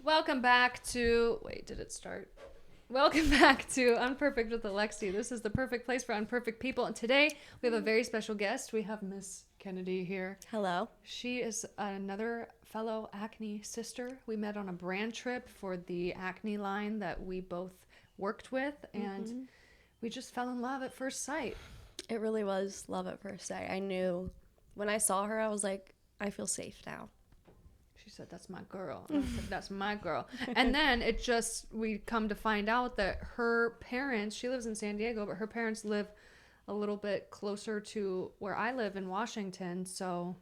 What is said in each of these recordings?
Welcome back to... Wait, did it start? Welcome back to Unperfect with Alexi. This is the perfect place for unperfect people. And today we have a very special guest. We have Miss Kennedy here. Hello. She is another fellow Acne sister. We met on a brand trip for the Acne line that we both worked with. And we just fell in love at first sight. It really was love at first sight. I knew when I saw her, I was like, I feel safe now. She said, that's my girl. And I said, that's my girl. And then we come to find out that her parents, she lives in San Diego, but her parents live a little bit closer to where I live in Washington. So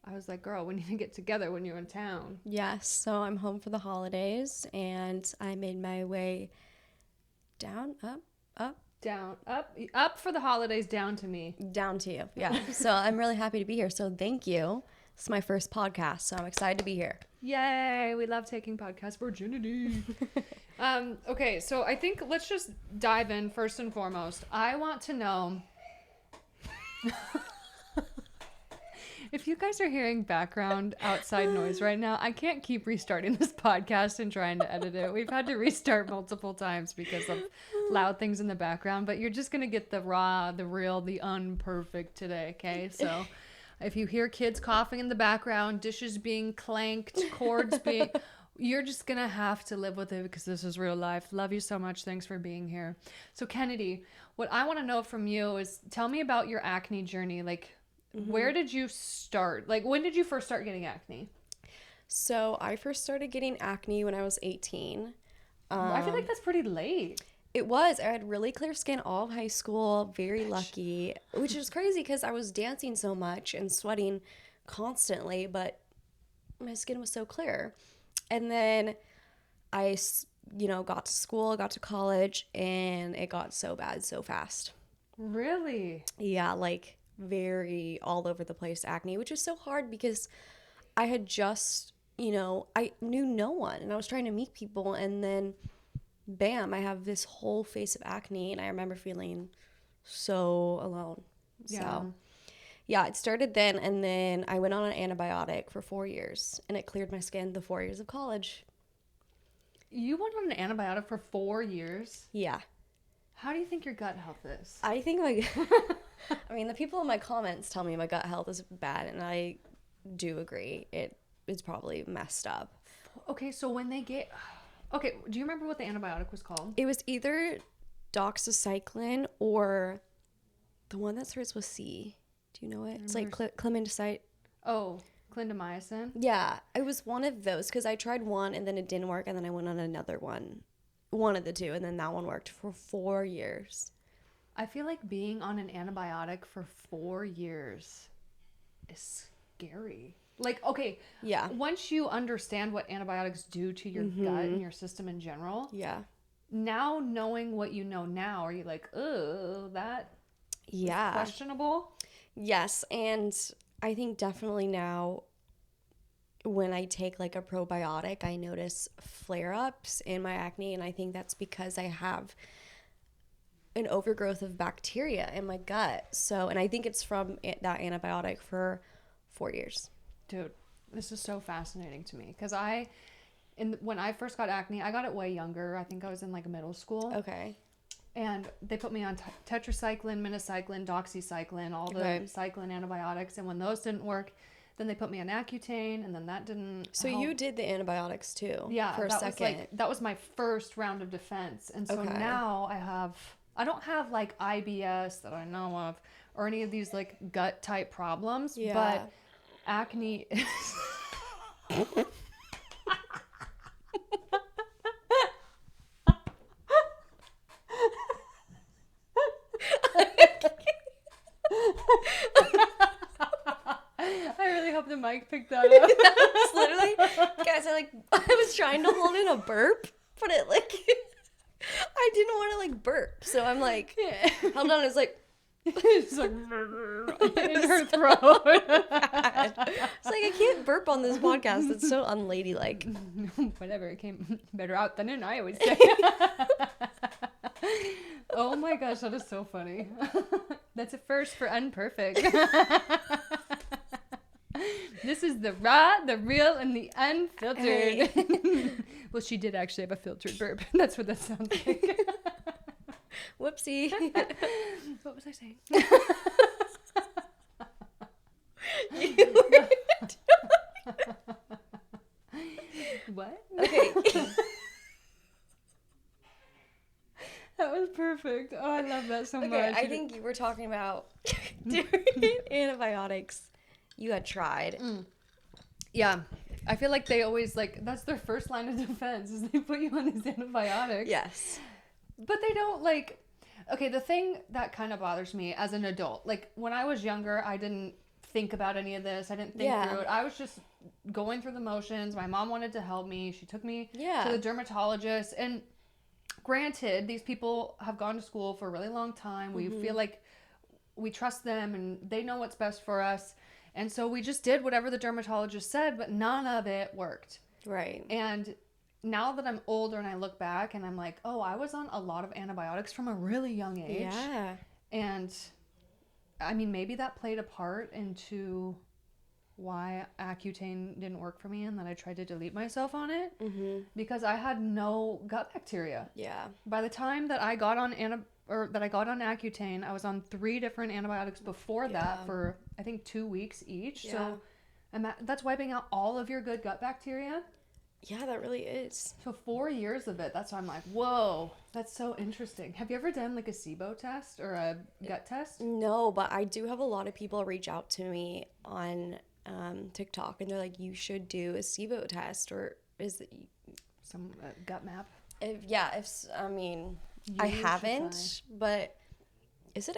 I was like, girl, we need to get together when you're in town. Yes. So I'm home for the holidays and I made my way down, up. Down, up for the holidays, down to me. Down to you. Yeah. So I'm really happy to be here. So thank you. It's my first podcast, so I'm excited to be here. Yay! We love taking podcast virginity. Okay, so I think let's just dive in first and foremost. I want to know if you guys are hearing background outside noise right now. I can't keep restarting this podcast and trying to edit it. We've had to restart multiple times because of loud things in the background, but you're just going to get the raw, the real, the unperfect today, okay? So... if you hear kids coughing in the background, dishes being clanked, cords being... you're just going to have to live with it because this is real life. Love you so much. Thanks for being here. So, Kennedy, what I want to know from you is tell me about your acne journey. Like, where did you start? Like, when did you first start getting acne? So I first started getting acne when I was 18. I feel like that's pretty late. It was. I had really clear skin all of high school. Very lucky, which is crazy because I was dancing so much and sweating constantly, but my skin was so clear. And then I, got to school, got to college, and it got so bad so fast. Really? Yeah, like very all over the place acne, which is so hard because I had just, I knew no one and I was trying to meet people, and then bam, I have this whole face of acne, and I remember feeling so alone. Yeah. So, yeah, it started then, and then I went on an antibiotic for 4 years, and it cleared my skin the 4 years of college. You went on an antibiotic for 4 years? Yeah. How do you think your gut health is? I think the people in my comments tell me my gut health is bad, and I do agree. It's probably messed up. Okay, so when they get... Okay, do you remember what the antibiotic was called? It was either doxycycline or the one that starts with C. Do you know it? It's like clindamycin. Oh, clindamycin? Yeah, it was one of those because I tried one and then it didn't work, and then I went on another one of the two, and then that one worked for 4 years. I feel like being on an antibiotic for 4 years is scary. Like, okay, yeah. Once you understand what antibiotics do to your gut and your system in general, yeah. Now knowing what you know now, are you like, oh, that is questionable? Yes, and I think definitely now when I take like a probiotic, I notice flare-ups in my acne, and I think that's because I have an overgrowth of bacteria in my gut. So, and I think it's from that antibiotic for 4 years. Dude, this is so fascinating to me because when I first got acne, I got it way younger. I think I was in like middle school. Okay. And they put me on tetracycline, minocycline, doxycycline, all the cycline antibiotics. And when those didn't work, then they put me on Accutane, and then that didn't help. You did the antibiotics too? Yeah, for a second. That was my first round of defense. And so now I don't have like IBS that I know of or any of these like gut type problems, but acne is... I really hope the mic picked that up. That's literally, guys, I was trying to hold in a burp, but it I didn't want to like burp. So I'm like, held on, it's like, it's like in her throat. It's like, I can't burp on this podcast. It's so unladylike. Whatever, it came better out than in, I would say. Oh my gosh, that is so funny. That's a first for unperfect. This is the raw, the real, and the unfiltered. Hey. Well, she did actually have a filtered burp. That's what that sounds like. Whoopsie. What was I saying? What? Okay. That was perfect. Oh, I love that so much. Okay, I think you were talking about antibiotics you had tried. Yeah. I feel like they always, like, that's their first line of defense is they put you on these antibiotics. Yes. But they don't, like, okay, the thing that kind of bothers me as an adult, like, when I was younger, I didn't think about any of this. I didn't think through it. I was just going through the motions. My mom wanted to help me. She took me to the dermatologist. And granted, these people have gone to school for a really long time. We feel like we trust them and they know what's best for us. And so we just did whatever the dermatologist said, but none of it worked. Right. And now that I'm older and I look back and I'm like, oh, I was on a lot of antibiotics from a really young age. Yeah. And I mean, maybe that played a part into why Accutane didn't work for me and that I tried to delete myself on it because I had no gut bacteria. Yeah. By the time that I got on Accutane, I was on 3 different antibiotics before that for I think 2 weeks each. Yeah. So that's wiping out all of your good gut bacteria. Yeah, that really is. So 4 years of it. That's why I'm like, whoa, that's so interesting. Have you ever done like a SIBO test or a gut test? No, but I do have a lot of people reach out to me on TikTok, and they're like, you should do a SIBO test, or is it Some gut map? I mean, I haven't, but is it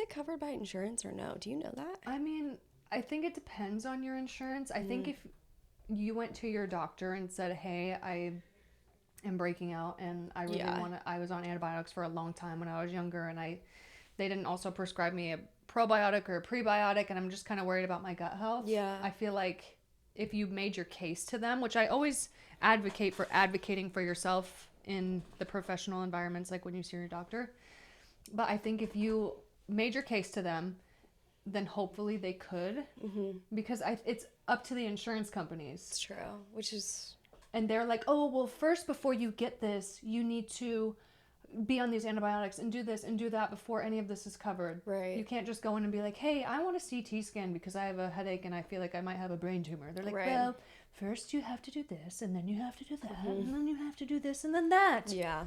covered by insurance or no? Do you know that? I mean, I think it depends on your insurance. I think if you went to your doctor and said, hey, I am breaking out and I really I was on antibiotics for a long time when I was younger and they didn't also prescribe me a probiotic or a prebiotic and I'm just kind of worried about my gut health. Yeah. I feel like if you made your case to them, which I always advocate for advocating for yourself in the professional environments, like when you see your doctor. But I think if you made your case to them, then hopefully they could, because it's up to the insurance companies. It's true, which is... And they're like, oh, well, first, before you get this, you need to be on these antibiotics and do this and do that before any of this is covered. Right. You can't just go in and be like, hey, I want a CT scan because I have a headache and I feel like I might have a brain tumor. They're like, well, first you have to do this and then you have to do that and then you have to do this and then that. Yeah.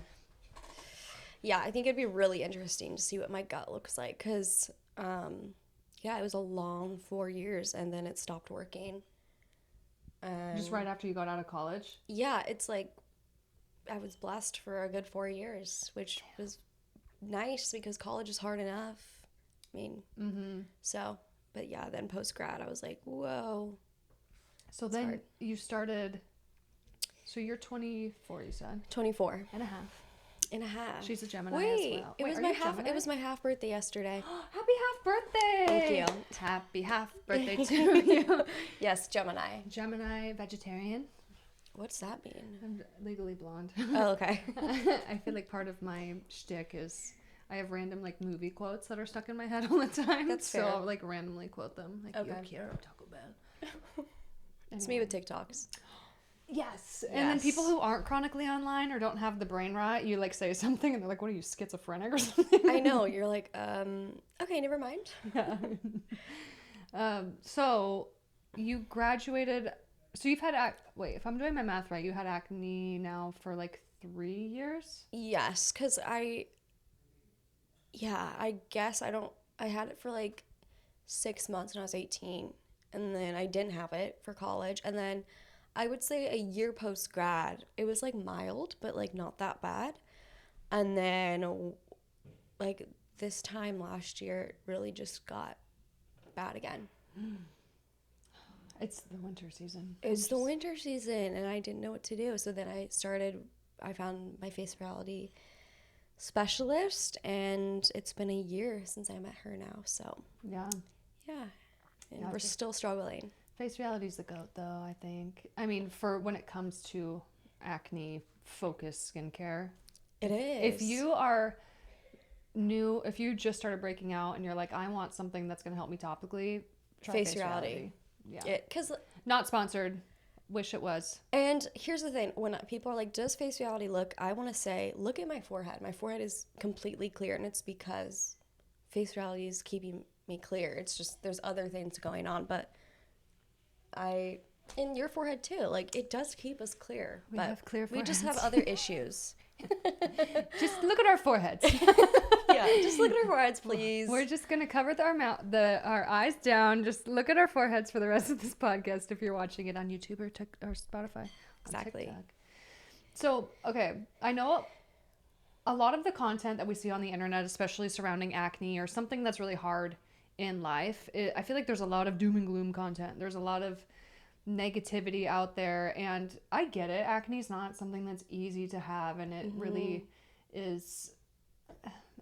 Yeah, I think it'd be really interesting to see what my gut looks like because... it was a long 4 years and then it stopped working. Just right after you got out of college? Yeah, it's like I was blessed for a good 4 years, which was nice because college is hard enough. I mean, so, but yeah, then post-grad, I was like, whoa. So then hard. You started, so you're 24, you said? 24. And a half. And a half. She's a Gemini Wait, as well. It was my half birthday yesterday. Happy half birthday! Thank you. Happy half birthday to you. Yes, Gemini. Gemini vegetarian. What's that mean? I'm legally blonde. Oh, okay. I feel like part of my shtick is I have random like movie quotes that are stuck in my head all the time. That's so fair. I'll like randomly quote them. Like, Okay. you quiero Taco Bell. It's me with TikToks. Yes. And then people who aren't chronically online or don't have the brain rot, you like say something and they're like, what are you, schizophrenic or something? I know. You're like, okay, never mind. Yeah. So you graduated. So you've had, wait, if I'm doing my math right, you had acne now for like 3 years? Yes, because I guess I had it for like 6 months when I was 18. And then I didn't have it for college. And then I would say a year post-grad, it was like mild, but like not that bad. And then like this time last year, it really just got bad again. It's the winter season. It's the winter season and I didn't know what to do. So then I found my face reality specialist and it's been a year since I met her now. So yeah. And we're still struggling. Face reality's the GOAT, though, I think. I mean, for when it comes to acne-focused skincare. It is. If you are new, if you just started breaking out and you're like, I want something that's going to help me topically, try Face reality. Yeah. Because Not sponsored. Wish it was. And here's the thing. When people are like, does face reality look? I want to say, look at my forehead. My forehead is completely clear, and it's because face reality is keeping me clear. It's just there's other things going on, but in your forehead too, like it does keep us clear. We but have clear we just have foreheads. other issues. Just look at our foreheads. Yeah, just look at our foreheads, please. We're just gonna cover our eyes down. Just look at our foreheads for the rest of this podcast if you're watching it on YouTube or Spotify. Exactly. TikTok. So, okay, I know a lot of the content that we see on the internet, especially surrounding acne or something that's really hard in life, I feel like there's a lot of doom and gloom content. There's a lot of negativity out there, and I get it. Acne is not something that's easy to have, and it really is.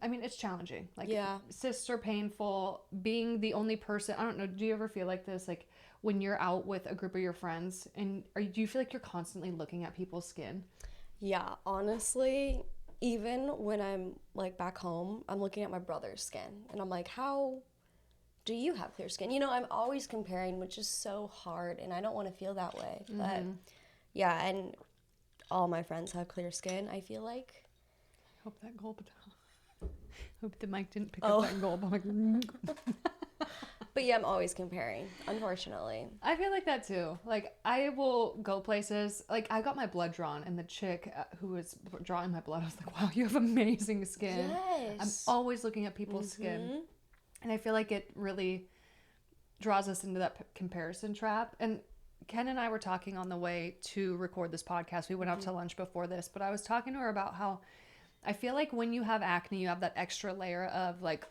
I mean, it's challenging. Like, cysts are painful. Being the only person, I don't know, do you ever feel like this? Like, when you're out with a group of your friends, and do you feel like you're constantly looking at people's skin? Yeah, honestly, even when I'm, like, back home, I'm looking at my brother's skin, and I'm like, how do you have clear skin? You know, I'm always comparing, which is so hard, and I don't want to feel that way. But, yeah, and all my friends have clear skin, I feel like. Hope that gulp. Hope the mic didn't pick up that gulp. I'm like, But yeah, I'm always comparing, unfortunately. I feel like that too. Like, I will go places. Like, I got my blood drawn, and the chick who was drawing my blood, I was like, wow, you have amazing skin. Yes. I'm always looking at people's skin. And I feel like it really draws us into that comparison trap. And Ken and I were talking on the way to record this podcast. We went out to lunch before this, but I was talking to her about how I feel like when you have acne, you have that extra layer of like,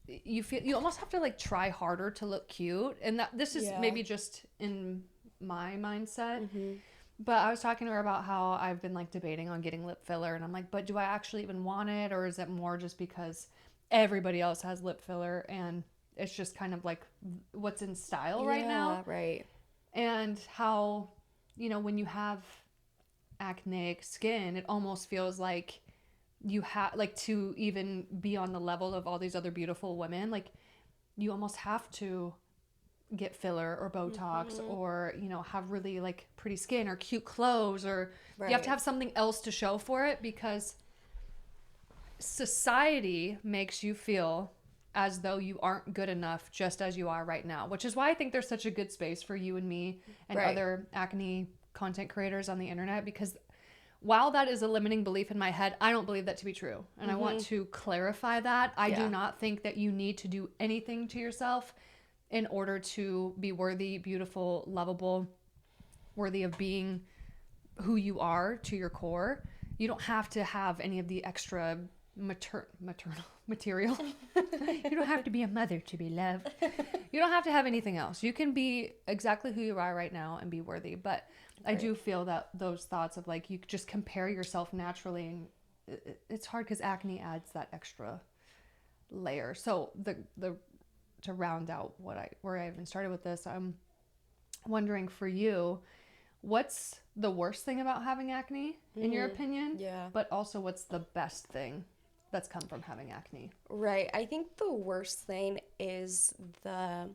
you almost have to like try harder to look cute. And that this is maybe just in my mindset. But I was talking to her about how I've been like debating on getting lip filler, and I'm like, but do I actually even want it, or is it more just because everybody else has lip filler and it's just kind of like what's in style right now? Right. And how, you know, when you have acneic skin, it almost feels like you have like to even be on the level of all these other beautiful women, like you almost have to get filler or Botox or, you know, have really like pretty skin or cute clothes, or you have to have something else to show for it, because society makes you feel as though you aren't good enough just as you are right now, which is why I think there's such a good space for you and me and other acne content creators on the internet, because while that is a limiting belief in my head, I don't believe that to be true. And I want to clarify that. I do not think that you need to do anything to yourself in order to be worthy, beautiful, lovable, worthy of being who you are to your core. You don't have to have any of the extra maternal material. You don't have to be a mother to be loved. You don't have to have anything else. You can be exactly who you are right now and be worthy. But I do feel that those thoughts of like you just compare yourself naturally, and it's hard because acne adds that extra layer. So the to round out where I even started with this, I'm wondering for you, what's the worst thing about having acne in your opinion? Yeah. But also, what's the best thing that's come from having acne? Right. I think the worst thing is the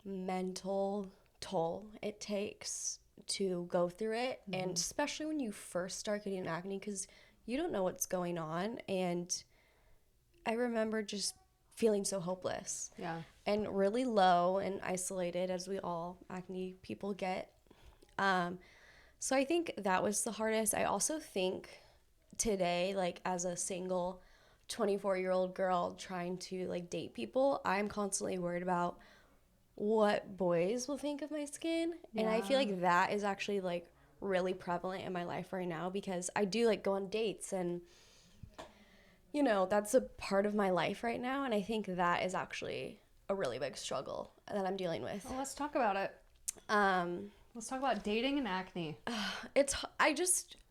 mental toll it takes to go through it, and especially when you first start getting acne, because you don't know what's going on. And I remember just feeling so hopeless and really low and isolated, as we all acne people get. So I think that was the hardest. I also think today, like as a single 24-year-old girl trying to like date people, I'm constantly worried about what boys will think of my skin. And I feel like that is actually like really prevalent in my life right now, because I do like go on dates, and you know, that's a part of my life right now. And I think that is actually a really big struggle that I'm dealing with. Well, let's talk about it. Let's talk about dating and acne.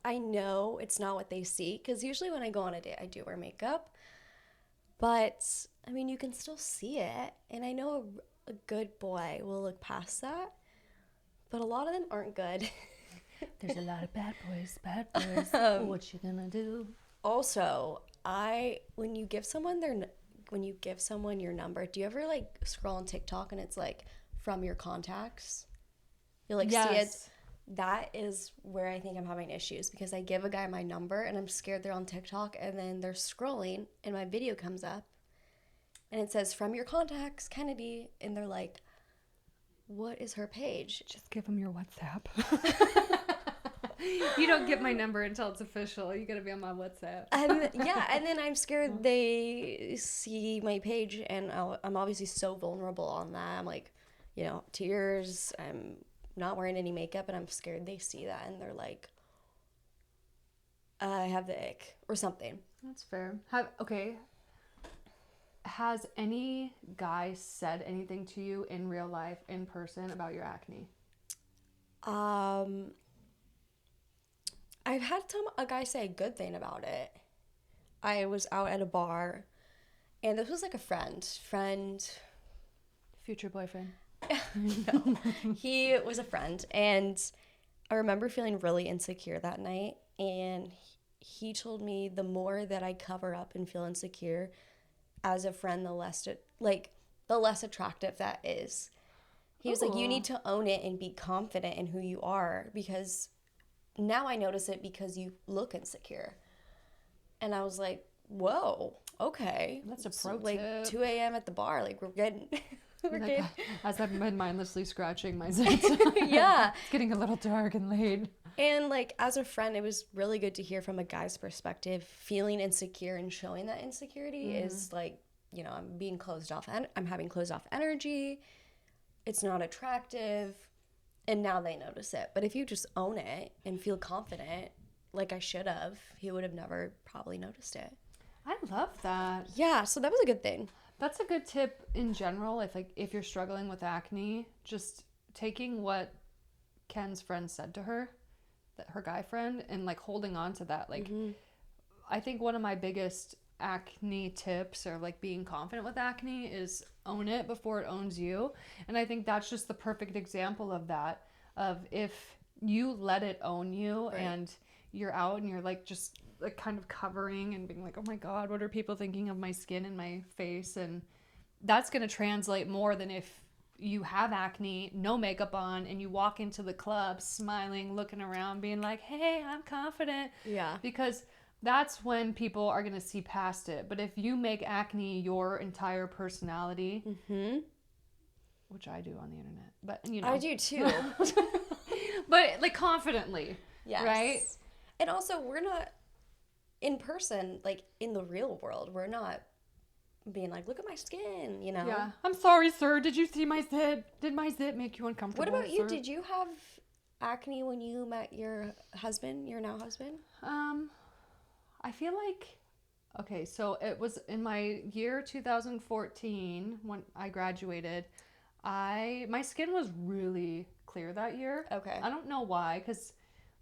I know it's not what they see, because usually when I go on a date, I do wear makeup. But, I mean, you can still see it. And I know a good boy will look past that. But a lot of them aren't good. There's a lot of bad boys. What you gonna do? Also, when you give someone your number, do you ever like scroll on TikTok and it's like from your contacts. You'll like Yes. see it. That is where I think I'm having issues because I give a guy my number and I'm scared they're on TikTok and then they're scrolling and my video comes up and it says from your contacts, Kennedy, and they're like, what is her page? Just give them your WhatsApp. You don't get my number until it's official. You gotta be on my WhatsApp. And then I'm scared they see my page and I'm obviously so vulnerable on that. I'm like, you know, tears, I'm not wearing any makeup and I'm scared they see that and they're like, I have the ick or something. That's fair. Has any guy said anything to you in real life, in person, about your acne? I've had a guy say a good thing about it. I was out at a bar and this was like a friend. Future boyfriend. No, he was a friend and I remember feeling really insecure that night and he told me the more that I cover up and feel insecure as a friend, the less attractive that is. He was like, you need to own it and be confident in who you are because now I notice it because you look insecure. And I was like, whoa, okay. That's a pro tip. Like 2 a.m. at the bar, like we're getting... As I've been mindlessly scratching my zits. Yeah. It's getting a little dark and late. And like as a friend, it was really good to hear from a guy's perspective. Feeling insecure and showing that insecurity is like, you know, I'm being closed off and I'm having closed off energy. It's not attractive. And now they notice it. But if you just own it and feel confident, like I should have, he would have never probably noticed it. I love that. Yeah, so that was a good thing. That's a good tip in general. If you're struggling with acne, just taking what Ken's friend said to her, her guy friend, and like holding on to that. Like, I think one of my biggest acne tips or like being confident with acne is own it before it owns you. And I think that's just the perfect example of that, of if you let it own you and you're out and you're like just like kind of covering and being like, oh my God, what are people thinking of my skin and my face? And that's going to translate more than if you have acne, no makeup on, and you walk into the club smiling, looking around, being like, hey, I'm confident. Yeah. Because that's when people are going to see past it. But if you make acne your entire personality, which I do on the internet, but you know. I do too. But like confidently, Yes. right? And also we're not in person, like in the real world, we're not being like, look at my skin, you know? Yeah. I'm sorry, sir. Did you see my zit? Did my zit make you uncomfortable? What about you? sir? Did you have acne when you met your husband, your now husband? I feel like, okay, so it was in my year 2014 when I graduated. My skin was really clear that year. Okay. I don't know why, because,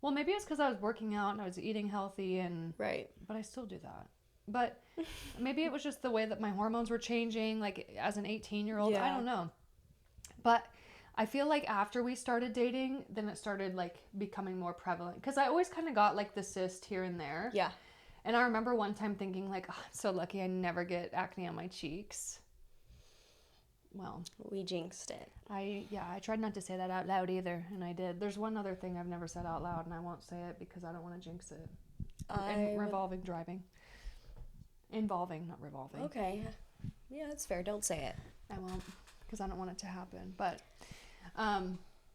well, maybe it's because I was working out and I was eating healthy and, Right. but I still do that. But maybe it was just the way that my hormones were changing, like as an 18-year-old. Yeah. I don't know. But I feel like after we started dating, then it started like becoming more prevalent. Because I always kind of got like the cyst here and there. Yeah. And I remember one time thinking like, oh, I'm so lucky I never get acne on my cheeks. Well, We jinxed it. I tried not to say that out loud either, and I did. There's one other thing I've never said out loud, and I won't say it because I don't want to jinx it. Involving driving. Involving, not revolving. Okay. Yeah, that's fair. Don't say it. I won't, because I don't want it to happen. But,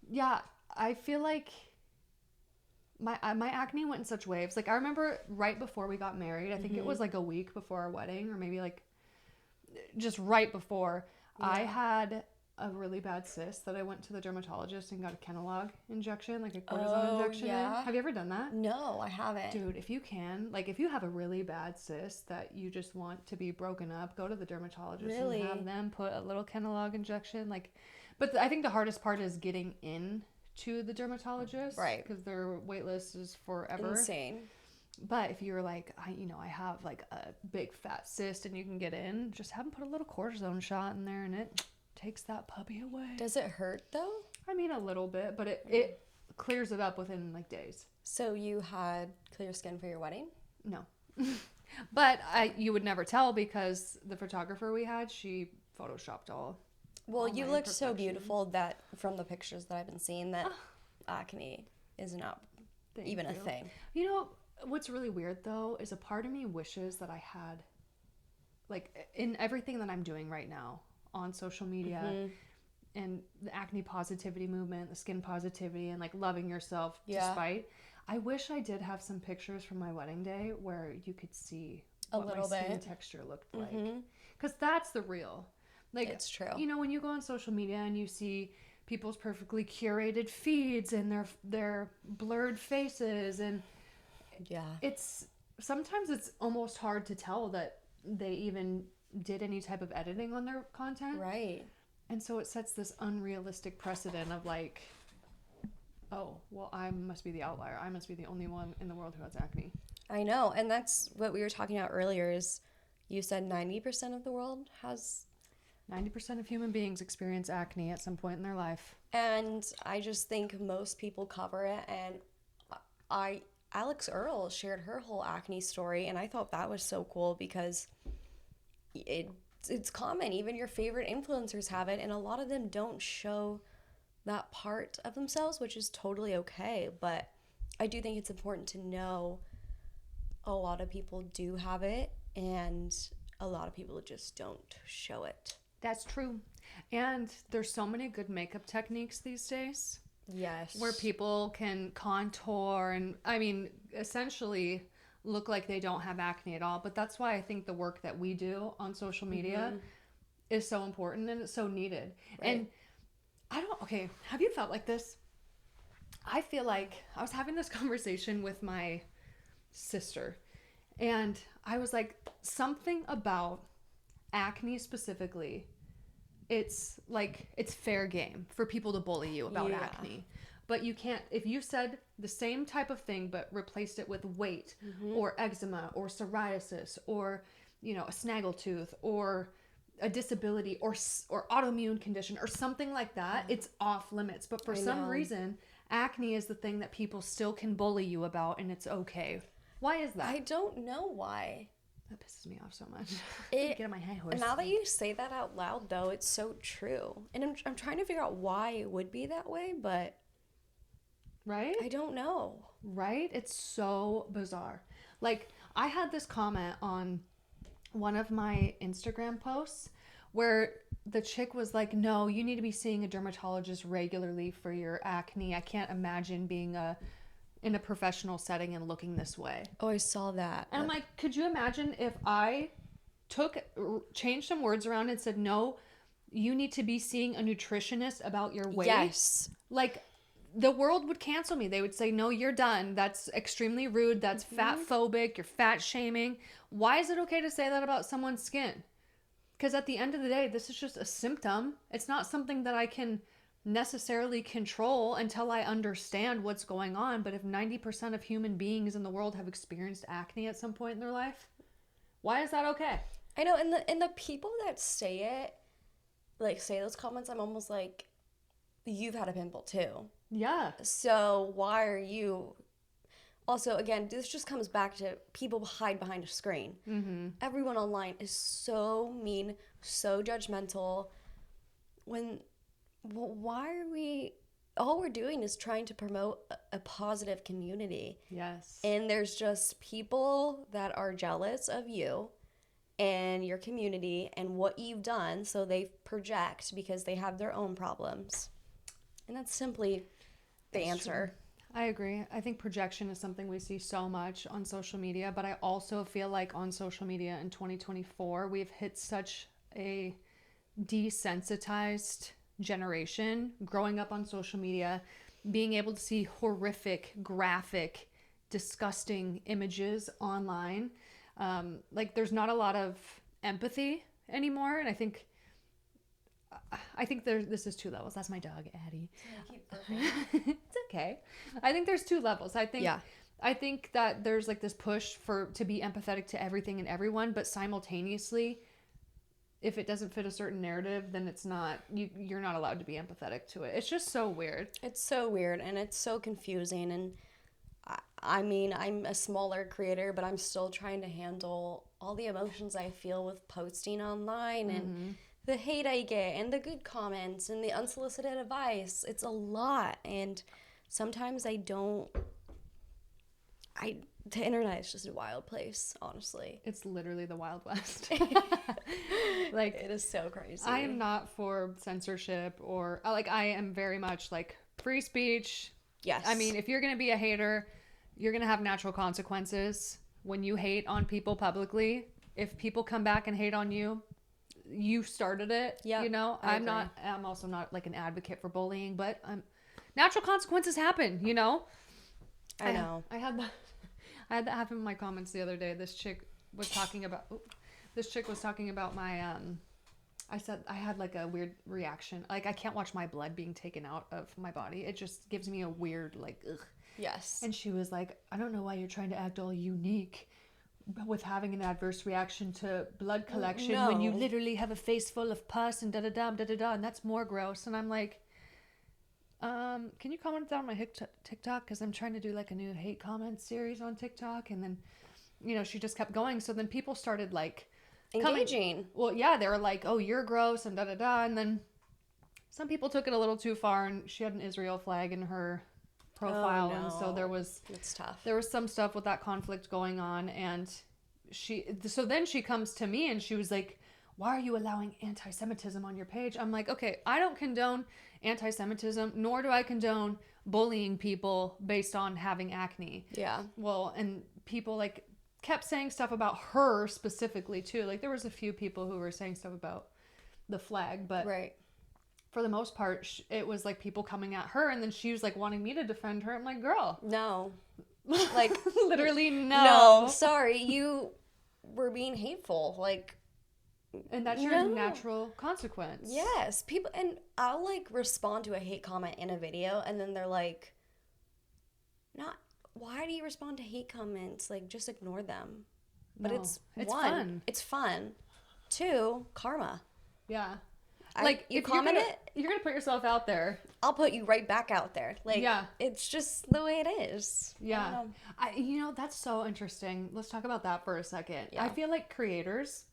yeah, I feel like my acne went in such waves. Like, I remember right before we got married, I think it was like a week before our wedding, or maybe like just right before, I had a really bad cyst that I went to the dermatologist and got a Kenalog injection, like a cortisone injection. yeah. Have you ever done that? No, I haven't. Dude, if you can, like if you have a really bad cyst that you just want to be broken up, go to the dermatologist Really? and have them put a little Kenalog injection. But I think the hardest part is getting in to the dermatologist. Right. Because their wait list is forever. Insane. But if you're like, I have like a big fat cyst and you can get in, just have them put a little cortisone shot in there and it takes that puppy away. Does it hurt though? I mean, a little bit, but it clears it up within like days. So you had clear skin for your wedding? No. But you would never tell because the photographer we had, she photoshopped all Well, all you my looked so imperfections. beautiful that from the pictures that I've been seeing that acne is not Thank even a you. thing. You know, what's really weird though is a part of me wishes that I had, like, in everything that I'm doing right now on social media and the acne positivity movement, the skin positivity, and like loving yourself despite. I wish I did have some pictures from my wedding day where you could see A what my little skin bit. texture looked like. Because that's the real. Like, It's true. you know, when you go on social media and you see people's perfectly curated feeds and their blurred faces, and Yeah. it's sometimes it's almost hard to tell that they even did any type of editing on their content. Right. And so it sets this unrealistic precedent of like, oh, well, I must be the outlier. I must be the only one in the world who has acne. I know. And that's what we were talking about earlier is you said 90% of the world has. 90% of human beings experience acne at some point in their life. And I just think most people cover it. And Alex Earle shared her whole acne story. And I thought that was so cool because it's common. Even your favorite influencers have it. And a lot of them don't show that part of themselves, which is totally okay. But I do think it's important to know a lot of people do have it and a lot of people just don't show it. That's true. And there's so many good makeup techniques these days. Yes. Where people can contour and, I mean, essentially look like they don't have acne at all. But that's why I think the work that we do on social media is so important and it's so needed. Right. And okay, have you felt like this? I feel like I was having this conversation with my sister and I was like, something about acne specifically, it's like it's fair game for people to bully you about acne. But you can't, if you said the same type of thing but replaced it with weight or eczema or psoriasis or, you know, a snaggletooth or a disability or autoimmune condition or something like that, it's off limits. But for some reason, acne is the thing that people still can bully you about and it's okay. Why is that? I don't know why. That pisses me off so much. Get on my high horse. Now that you say that out loud, though, it's so true. And I'm trying to figure out why it would be that way, but right? I don't know. Right? It's so bizarre. Like, I had this comment on one of my Instagram posts where the chick was like, no, you need to be seeing a dermatologist regularly for your acne. I can't imagine being in a professional setting and looking this way. Oh, I saw that. And I'm like, could you imagine if I changed some words around and said, no, you need to be seeing a nutritionist about your weight? Yes. Like, the world would cancel me. They would say, no, you're done. That's extremely rude. That's fat phobic. You're fat shaming. Why is it okay to say that about someone's skin? Because at the end of the day, this is just a symptom. It's not something that I can necessarily control until I understand what's going on. But if 90% of human beings in the world have experienced acne at some point in their life, why is that okay? I know, and the people that say it, like say those comments, I'm almost like, you've had a pimple too. Yeah. So why are you? Also, again, this just comes back to people hide behind a screen. Everyone online is so mean, so judgmental. Why are we? All we're doing is trying to promote a positive community. Yes. And there's just people that are jealous of you and your community and what you've done, so they project because they have their own problems. And that's simply the answer. True. I agree. I think projection is something we see so much on social media, but I also feel like on social media in 2024, we've hit such a desensitized generation growing up on social media, being able to see horrific, graphic, disgusting images online. Like there's not a lot of empathy anymore. And I think this is two levels. That's my dog, Addie. It's okay. I think there's two levels. I think that there's like this push to be empathetic to everything and everyone, but simultaneously, if it doesn't fit a certain narrative, then it's not, you're not allowed to be empathetic to it. It's just so weird. It's so weird and it's so confusing. And I mean, I'm a smaller creator, but I'm still trying to handle all the emotions I feel with posting online and the hate I get and the good comments and the unsolicited advice. It's a lot. And sometimes the internet is just a wild place, honestly. It's literally the Wild West. Like, it is so crazy. I am not for censorship or like, I am very much like free speech. Yes. I mean, if you're going to be a hater, you're going to have natural consequences when you hate on people publicly. If people come back and hate on you, you started it. Yeah. You know, I'm also not like an advocate for bullying, but natural consequences happen, you know? I know. I had that happen in my comments the other day. This chick was talking about my I said I had like a weird reaction. Like, I can't watch my blood being taken out of my body. It just gives me a weird like ugh. Yes. And she was like, I don't know why you're trying to act all unique with having an adverse reaction to blood collection when you literally have a face full of pus and da-da-da, and that's more gross. And I'm like, can you comment down my TikTok? Because I'm trying to do like a new hate comment series on TikTok. And then, you know, she just kept going. So then people started like engaging. Well, yeah, they were like, oh, you're gross and da-da-da. And then some people took it a little too far, and she had an Israel flag in her profile. And so it's tough. There was some stuff with that conflict going on. And so then she comes to me and she was like, why are you allowing anti-Semitism on your page? I'm like, okay, I don't condone anti-Semitism, nor do I condone bullying people based on having acne. Yeah. Well, and people like kept saying stuff about her specifically too. Like, there was a few people who were saying stuff about the flag, but right. For the most part, it was like people coming at her, and then she was like wanting me to defend her. I'm like, girl, no, like literally no. Sorry, you were being hateful, like. And that's your natural consequence. Yes. People, and I'll like respond to a hate comment in a video, and then they're like, why do you respond to hate comments? Like, just ignore them. But it's fun. It's fun. 2, karma. Yeah. Like, you comment you're going to put yourself out there. I'll put you right back out there. Like, yeah. It's just the way it is. Yeah. That's so interesting. Let's talk about that for a second. Yeah. I feel like creators,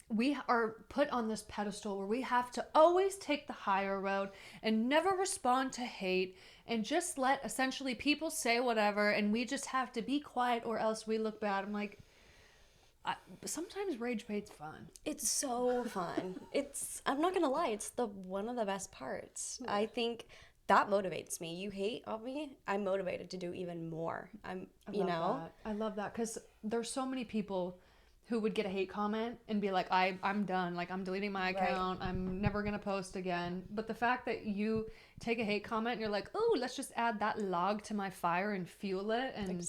we are put on this pedestal where we have to always take the higher road and never respond to hate and just let essentially people say whatever, and we just have to be quiet or else we look bad. I'm like, sometimes rage bait's fun. It's so fun. I'm not gonna lie, it's one of the best parts. I think that motivates me. You hate on me, I'm motivated to do even more. I love that because there's so many people who would get a hate comment and be like, I'm done. Like, I'm deleting my account. Right. I'm never going to post again. But the fact that you take a hate comment and you're like, oh, let's just add that log to my fire and fuel it and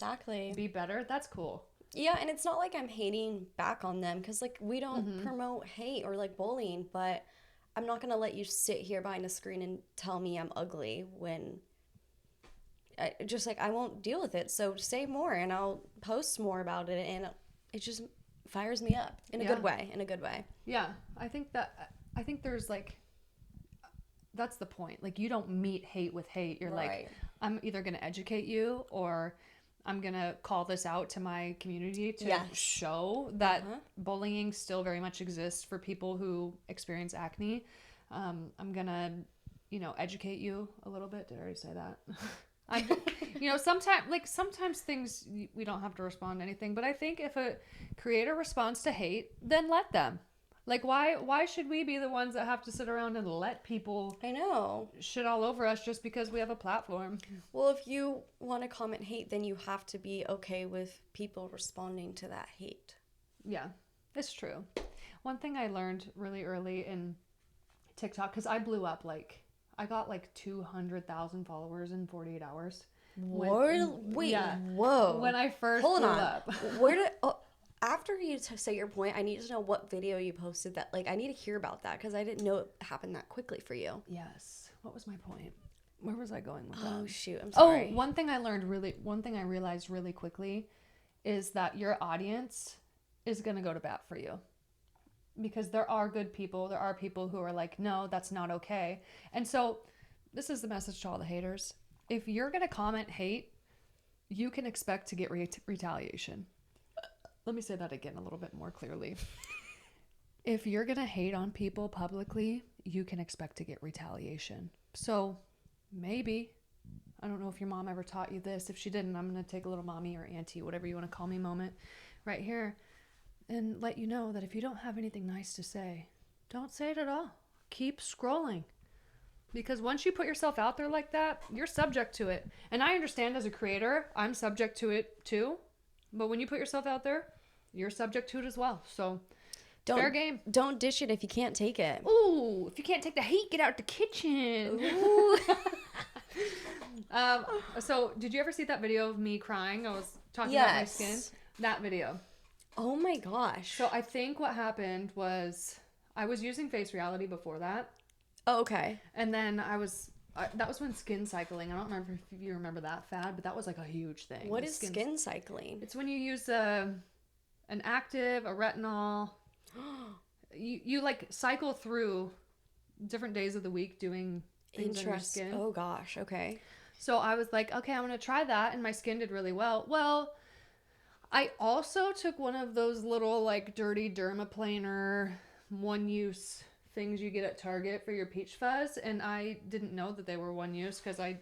be better. That's cool. Yeah, and it's not like I'm hating back on them because, like, we don't promote hate or, like, bullying. But I'm not going to let you sit here behind a screen and tell me I'm ugly when I won't deal with it. So say more and I'll post more about it. And it just fires me up in a good way. Yeah. I think there's like, that's the point. Like, you don't meet hate with hate. You're like, I'm either going to educate you or I'm going to call this out to my community to show that bullying still very much exists for people who experience acne. I'm going to, educate you a little bit. Did I already say that? Sometimes things we don't have to respond to anything, but I think if a creator responds to hate, then let them. Like, why should we be the ones that have to sit around and let people shit all over us just because we have a platform? Well, if you want to comment hate, then you have to be okay with people responding to that hate. Yeah, it's true. One thing I learned really early in TikTok, because I blew up I got 200,000 followers in 48 hours. Whoa. When I first blew up. After you say your point, I need to know what video you posted that, I need to hear about that because I didn't know it happened that quickly for you. Yes. What was my point? Where was I going with that? Oh, shoot. I'm sorry. One thing I realized really quickly is that your audience is going to go to bat for you. Because there are good people. There are people who are like, no, that's not okay. And so this is the message to all the haters. If you're going to comment hate, you can expect to get retaliation. Let me say that again a little bit more clearly. if you're going to hate on people publicly, you can expect to get retaliation. So maybe, I don't know if your mom ever taught you this. If she didn't, I'm going to take a little mommy or auntie, whatever you want to call me moment right here, and let you know that if you don't have anything nice to say, don't say it at all. Keep scrolling. Because once you put yourself out there like that, you're subject to it. And I understand as a creator, I'm subject to it too. But when you put yourself out there, you're subject to it as well. So, fair game. Don't dish it if you can't take it. Ooh, if you can't take the heat, get out the kitchen. Ooh. So, did you ever see that video of me crying? I was talking about my skin. That video. Oh my gosh. So, I think what happened was I was using Face Reality before that. Oh, okay. And then that was when skin cycling. I don't remember if you remember that fad, but that was like a huge thing. What is skin cycling? It's when you use an active, a retinol. You like cycle through different days of the week doing things on your skin. Oh gosh, okay. So I was like, okay, I'm going to try that, and my skin did really well. Well, I also took one of those little like dirty dermaplaner one-use things you get at Target for your peach fuzz, and I didn't know that they were one use because I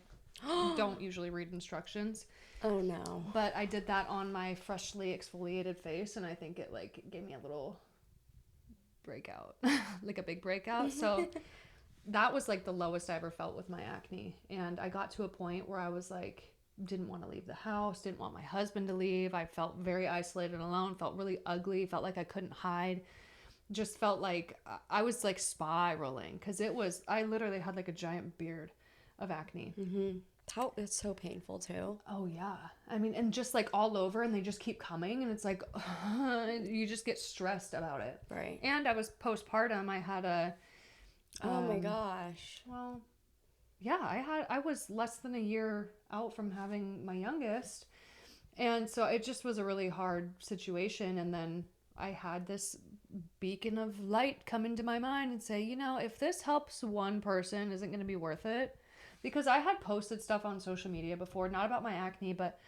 don't usually read instructions. Oh no. But I did that on my freshly exfoliated face, and I think it like gave me a little breakout, like a big breakout. So that was like the lowest I ever felt with my acne, and I got to a point where I was like, didn't want to leave the house, didn't want my husband to leave. I felt very isolated, alone, felt really ugly, felt like I couldn't hide. Just felt like I was like spiraling because I literally had like a giant beard of acne. Mm-hmm. It's so painful too. Oh yeah. I mean, and just like all over, and they just keep coming, and it's like, you just get stressed about it. Right. And I was postpartum. I had oh my gosh. Well, yeah, I was less than a year out from having my youngest. And so it just was a really hard situation. And then I had this beacon of light come into my mind and say, if this helps one person, isn't going to be worth it. Because I had posted stuff on social media before, not about my acne, but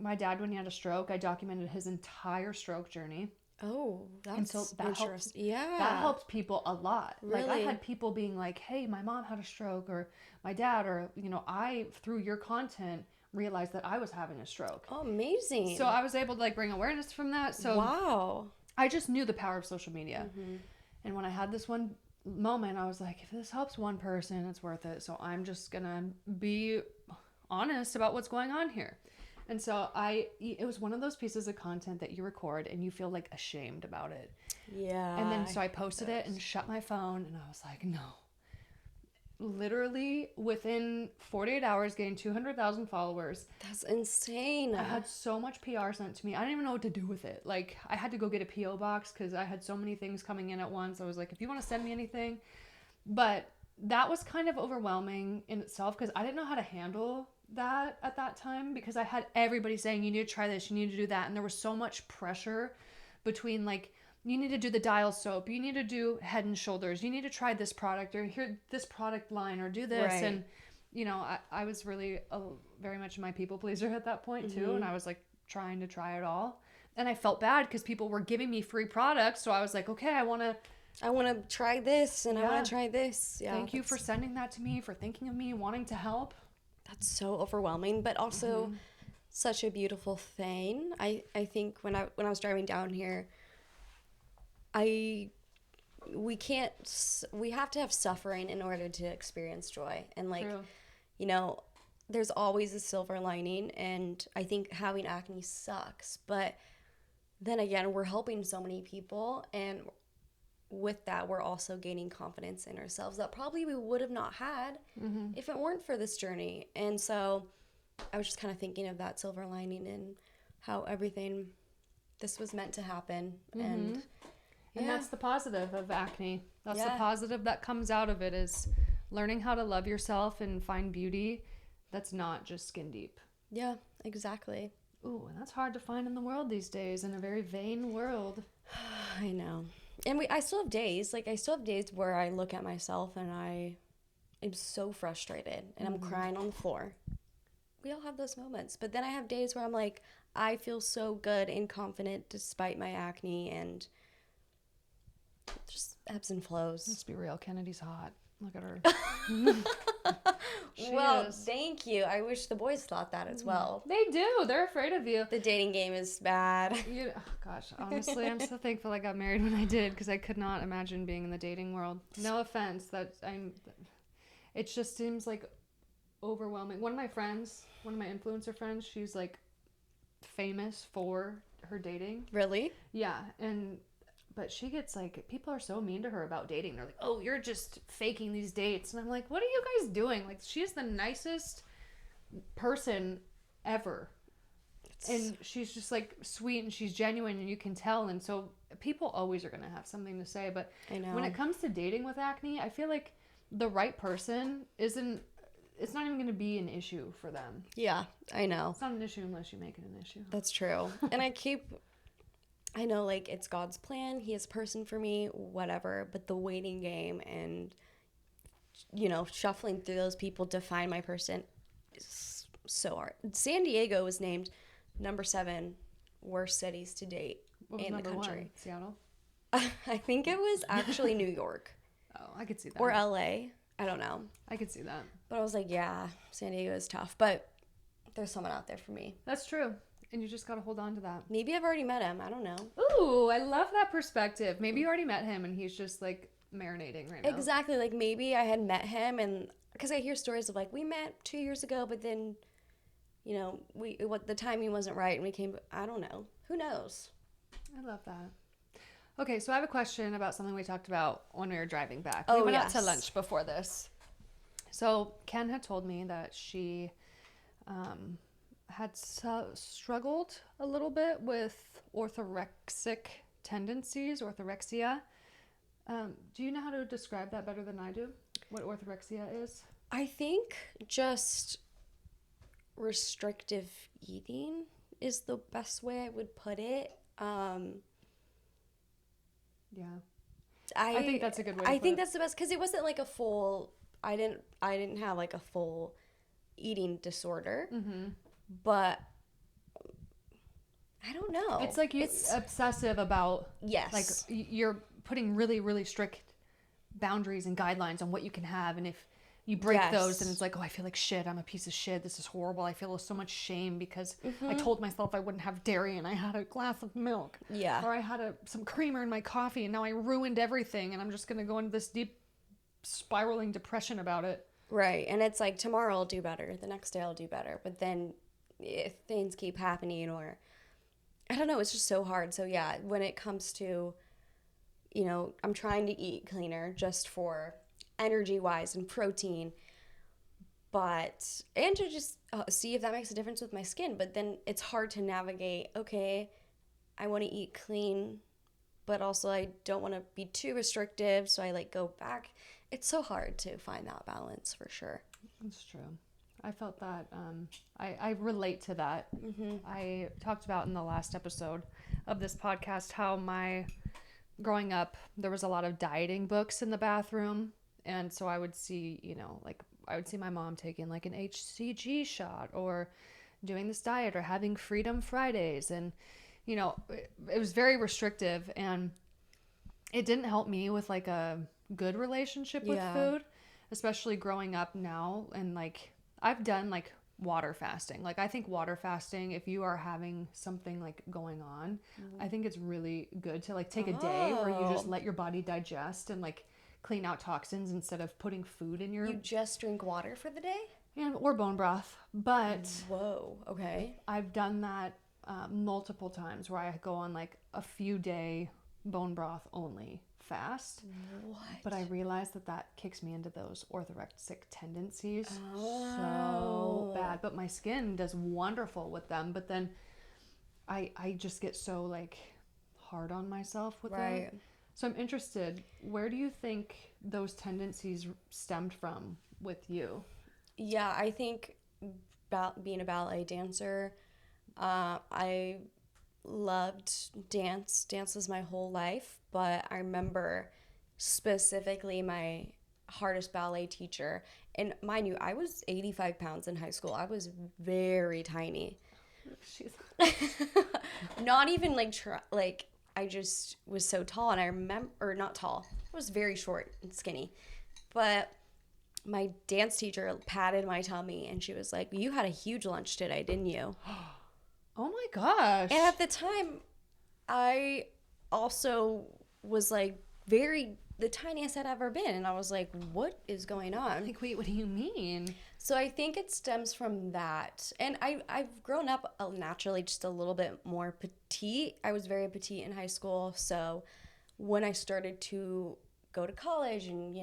my dad, when he had a stroke, I documented his entire stroke journey. Oh, that's interesting. That helped people a lot. Really? Like I had people being like, hey, my mom had a stroke, or my dad, or, I, through your content, realized that I was having a stroke. Oh, amazing. So I was able to like bring awareness from that. So wow. I just knew the power of social media. Mm-hmm. And when I had this one moment, I was like, if this helps one person, it's worth it. So I'm just going to be honest about what's going on here. And so it was one of those pieces of content that you record and you feel like ashamed about it. Yeah. And then so I posted it and shut my phone, and I was like, no. Literally within 48 hours getting 200,000 followers. That's insane. I had so much PR sent to me. I didn't even know what to do with it. Like, I had to go get a PO box because I had so many things coming in at once. I was like, if you want to send me anything. But that was kind of overwhelming in itself because I didn't know how to handle that at that time, because I had everybody saying, you need to try this, you need to do that. And there was so much pressure between like, you need to do the Dial soap, you need to do Head and Shoulders, you need to try this product, or here this product line, or do this. Right. And I was really very much my people pleaser at that point too. And I was like trying to try it all, and I felt bad because people were giving me free products. So I was like, okay, I want to try this, and I want to try this. Yeah. Thank you for sending that to me, for thinking of me, wanting to help. That's so overwhelming, but also such a beautiful thing. I think when I was driving down here, we have to have suffering in order to experience joy. And like, True. There's always a silver lining, and I think having acne sucks, but then again, we're helping so many people, and with that, we're also gaining confidence in ourselves that probably we would have not had if it weren't for this journey. And so I was just kind of thinking of that silver lining and how this was meant to happen. And that's the positive of acne. That's the positive that comes out of it, is learning how to love yourself and find beauty that's not just skin deep. Yeah, exactly. Ooh, and that's hard to find in the world these days, in a very vain world. I know. And I still have days. Like, I still have days where I look at myself and I am so frustrated and I'm crying on the floor. We all have those moments. But then I have days where I'm like, I feel so good and confident despite my acne, and Just ebbs and flows. Let's be real. Kennedy's hot. Look at her. Well, is. thank you. I wish the boys thought that as well. They do. They're afraid of you. The dating game is bad. Gosh, honestly, I'm so thankful I got married when I did because I could not imagine being in the dating world. No offense, it just seems like overwhelming. One of my influencer friends, she's like famous for her dating. Really? Yeah, but she gets like, people are so mean to her about dating. They're like, oh, you're just faking these dates. And I'm like, what are you guys doing? Like, she's the nicest person ever. And she's just like sweet and she's genuine and you can tell. And so people always are going to have something to say. But I know. When it comes to dating with acne, I feel like the right person it's not even going to be an issue for them. Yeah, I know. It's not an issue unless you make it an issue. That's true. And I know, like, it's God's plan. He is a person for me, whatever. But the waiting game and, shuffling through those people to find my person is so hard. San Diego was named number 7 worst cities to date in the country. 1? Seattle? I think it was actually New York. Oh, I could see that. Or LA. I don't know. I could see that. But I was like, yeah, San Diego is tough. But there's someone out there for me. That's true. And you just got to hold on to that. Maybe I've already met him. I don't know. Ooh, I love that perspective. Maybe you already met him and he's just like marinating right now. Exactly. Like maybe I had met him and because I hear stories of like we met 2 years ago, but then, the timing wasn't right and we came. I don't know. Who knows? I love that. Okay, so I have a question about something we talked about when we were driving back. Oh, we went out yes. to lunch before this. So Ken had told me that she had struggled a little bit with orthorexic tendencies, orthorexia. Do you know how to describe that better than I do? What orthorexia is? I think just restrictive eating is the best way I would put it. Yeah. I think that's a good way to I put think it. that's the best because it wasn't like a full. I didn't have like a full eating disorder, but I don't know. It's like it's obsessive about. Yes. Like you're putting really, really strict boundaries and guidelines on what you can have, and if you break those, then it's like, oh, I feel like shit. I'm a piece of shit. This is horrible. I feel so much shame because I told myself I wouldn't have dairy and I had a glass of milk. Yeah. Or I had some creamer in my coffee and now I ruined everything and I'm just going to go into this deep spiraling depression about it. Right. And it's like tomorrow I'll do better. The next day I'll do better. But then if things keep happening or I don't know, it's just so hard. So yeah, when it comes to, I'm trying to eat cleaner just for energy wise and protein, and to just see if that makes a difference with my skin. But then it's hard to navigate. Okay, I want to eat clean, but also I don't want to be too restrictive, so I like go back. It's so hard to find that balance for sure. That's true. I felt that. I relate to that. I talked about in the last episode of this podcast how growing up there was a lot of dieting books in the bathroom. And so I would see, I would see my mom taking like an HCG shot or doing this diet or having Freedom Fridays. And, it was very restrictive and it didn't help me with like a good relationship with food, especially growing up now. And like, I've done like water fasting. Like I think water fasting, if you are having something like going on, I think it's really good to like take a day where you just let your body digest and like clean out toxins instead of putting food in your... You just drink water for the day? Or bone broth. But... Whoa, okay. I've done that multiple times where I go on like a few day bone broth only fast. What? But I realized that kicks me into those orthorexic tendencies Oh. so bad. But my skin does wonderful with them. But then I just get so like hard on myself with it. So I'm interested, where do you think those tendencies stemmed from with you? Yeah, I think being a ballet dancer, I loved dance. Dance was my whole life, but I remember specifically my hardest ballet teacher. And mind you, I was 85 pounds in high school. I was very tiny. She's... Not even I just was so tall, and I remember, or not tall, I was very short and skinny, but my dance teacher patted my tummy and she was like, "You had a huge lunch today, didn't you?" Oh my gosh. And at the time, I also was like the tiniest I'd ever been. And I was like, what is going on? Like, wait, what do you mean? So I think it stems from that. And I've grown up naturally just a little bit more petite. I was very petite in high school. So when I started to go to college and,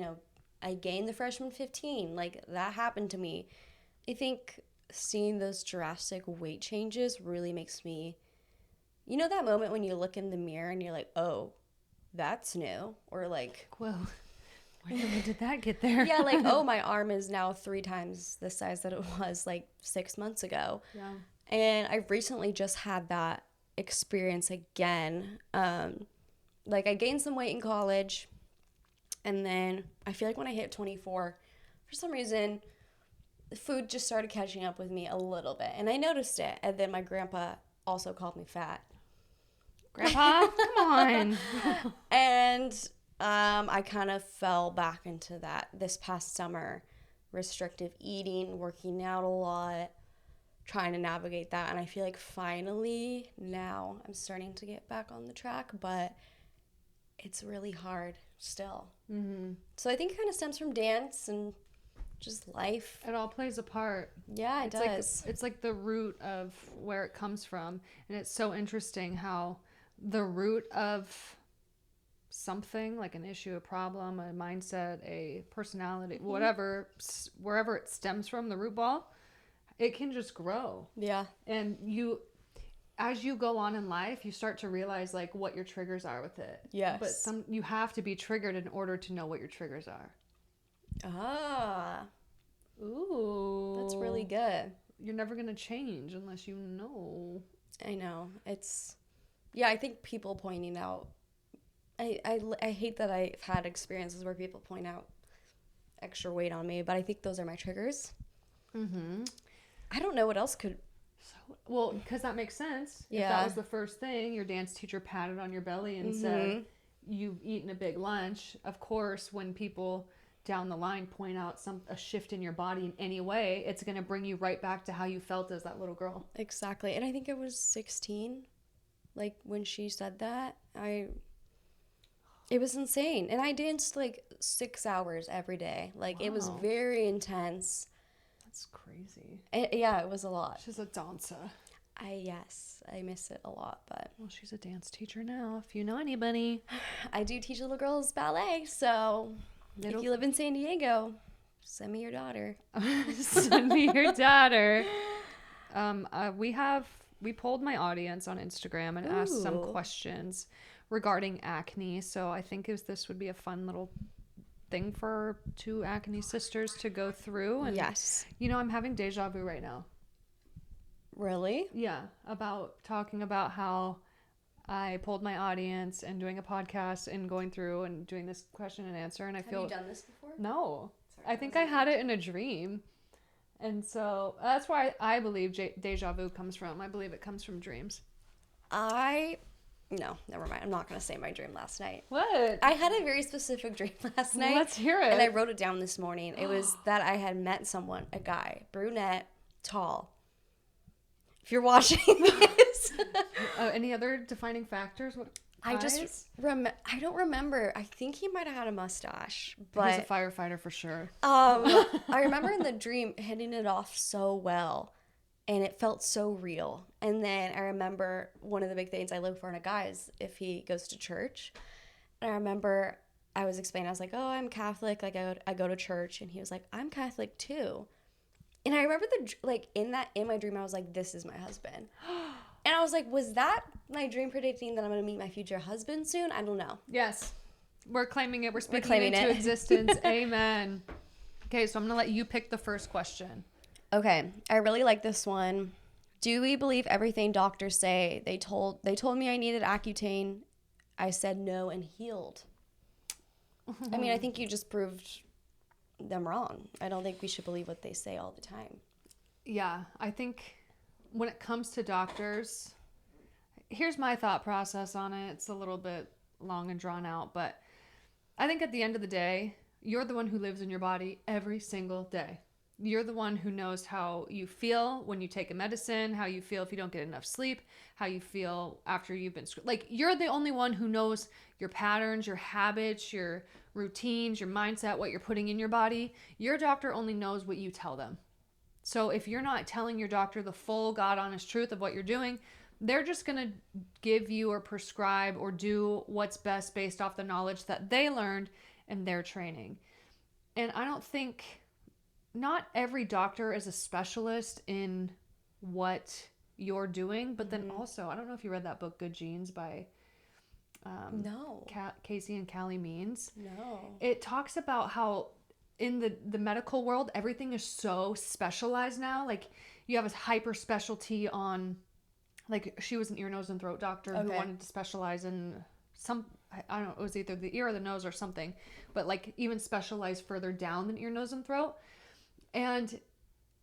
I gained the freshman 15, like that happened to me. I think seeing those drastic weight changes really makes me, that moment when you look in the mirror and you're like, oh, that's new. Or like, Well, when did that get there? yeah, like, oh, my arm is now 3 times the size that it was like 6 months ago. Yeah. And I've recently just had that experience again. Like I gained some weight in college, and then I feel like when I hit 24, for some reason, the food just started catching up with me a little bit. And I noticed it. And then my grandpa also called me fat. Grandpa, come on. And I kind of fell back into that this past summer. Restrictive eating, working out a lot, trying to navigate that. And I feel like finally now I'm starting to get back on the track, but it's really hard still. Mm-hmm. So I think it kind of stems from dance and just life. It all plays a part. Yeah, it does. It's like the root of where it comes from. And it's so interesting how the root of something, like an issue, a problem, a mindset, a personality, whatever, wherever it stems from, the root ball, it can just grow. Yeah. And as you go on in life, you start to realize like what your triggers are with it. Yes. But you have to be triggered in order to know what your triggers are. Ah. Ooh. That's really good. You're never going to change unless you know. I know. Yeah, I think people pointing out, I hate that I've had experiences where people point out extra weight on me, but I think those are my triggers. Mm-hmm. I don't know what else could. Well, because that makes sense. Yeah. If that was the first thing, your dance teacher patted on your belly and said, you've eaten a big lunch. Of course, when people down the line point out a shift in your body in any way, it's going to bring you right back to how you felt as that little girl. Exactly. And I think it was 16, like when she said that. It was insane. And I danced like 6 hours every day. Like It was very intense. That's crazy. Yeah, it was a lot. She's a dancer. Yes, I miss it a lot, but. Well, she's a dance teacher now, if you know anybody. I do teach little girls ballet, so if you live in San Diego, send me your daughter. Send me your daughter. We polled my audience on Instagram and asked some questions regarding acne. So I think this would be a fun little thing for 2 acne sisters to go through. And, yes. I'm having deja vu right now. Really? Yeah. Talking about how I polled my audience and doing a podcast and going through and doing this question and answer. And I feel. Have you done this before? No. Sorry, I think I had it in a dream. And so that's why I believe deja vu comes from. I believe it comes from dreams. No, never mind. I'm not going to say my dream last night. What? I had a very specific dream last night. Let's hear it. And I wrote it down this morning. It was that I had met someone, a guy, brunette, tall. If you're watching this. Any other defining factors? What? I don't remember. I think he might have had a mustache, but he's a firefighter for sure. I remember in the dream hitting it off so well, and it felt so real. And then I remember one of the big things I look for in a guy is if he goes to church. And I remember I was explaining, I was like, "Oh, I'm Catholic. Like I go to church," and he was like, "I'm Catholic too." And I remember in my dream, I was like, "This is my husband." And I was like, was that my dream predicting that I'm going to meet my future husband soon? I don't know. Yes. We're claiming it. We're speaking it into existence. Amen. Okay, so I'm going to let you pick the first question. Okay. I really like this one. Do we believe everything doctors say? They told me I needed Accutane. I said no and healed. I mean, I think you just proved them wrong. I don't think we should believe what they say all the time. Yeah, I think when it comes to doctors, here's my thought process on it. It's a little bit long and drawn out, but I think at the end of the day, you're the one who lives in your body every single day. You're the one who knows how you feel when you take a medicine, how you feel if you don't get enough sleep, how you feel after you've been like, you're the only one who knows your patterns, your habits, your routines, your mindset, what you're putting in your body. Your doctor only knows what you tell them. So if you're not telling your doctor the full God honest truth of what you're doing, they're just going to give you or prescribe or do what's best based off the knowledge that they learned in their training. And I don't think, not every doctor is a specialist in what you're doing, but then also, I don't know if you read that book, Good Genes, by No. Casey and Callie Means. No. It talks about how in the medical world, everything is so specialized now. Like, you have a hyper specialty on, like, she was an ear, nose, and throat doctor who wanted to specialize in some, I don't know, it was either the ear or the nose or something, but like even specialize further down than ear, nose, and throat. And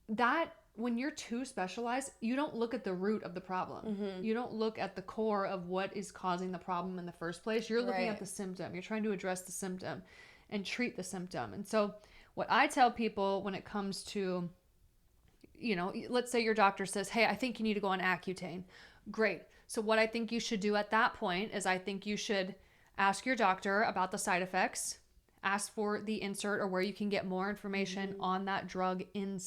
that, when you're too specialized, you don't look at the root of the problem. You don't look at the core of what is causing the problem in the first place. You're looking at the symptom. You're trying to address the symptom and treat the symptom. And so what I tell people when it comes to, you know, let's say your doctor says, hey, I think you need to go on Accutane. Great. So what I think you should do at that point is I think you should ask your doctor about the side effects, ask for the insert or where you can get more information on that drug in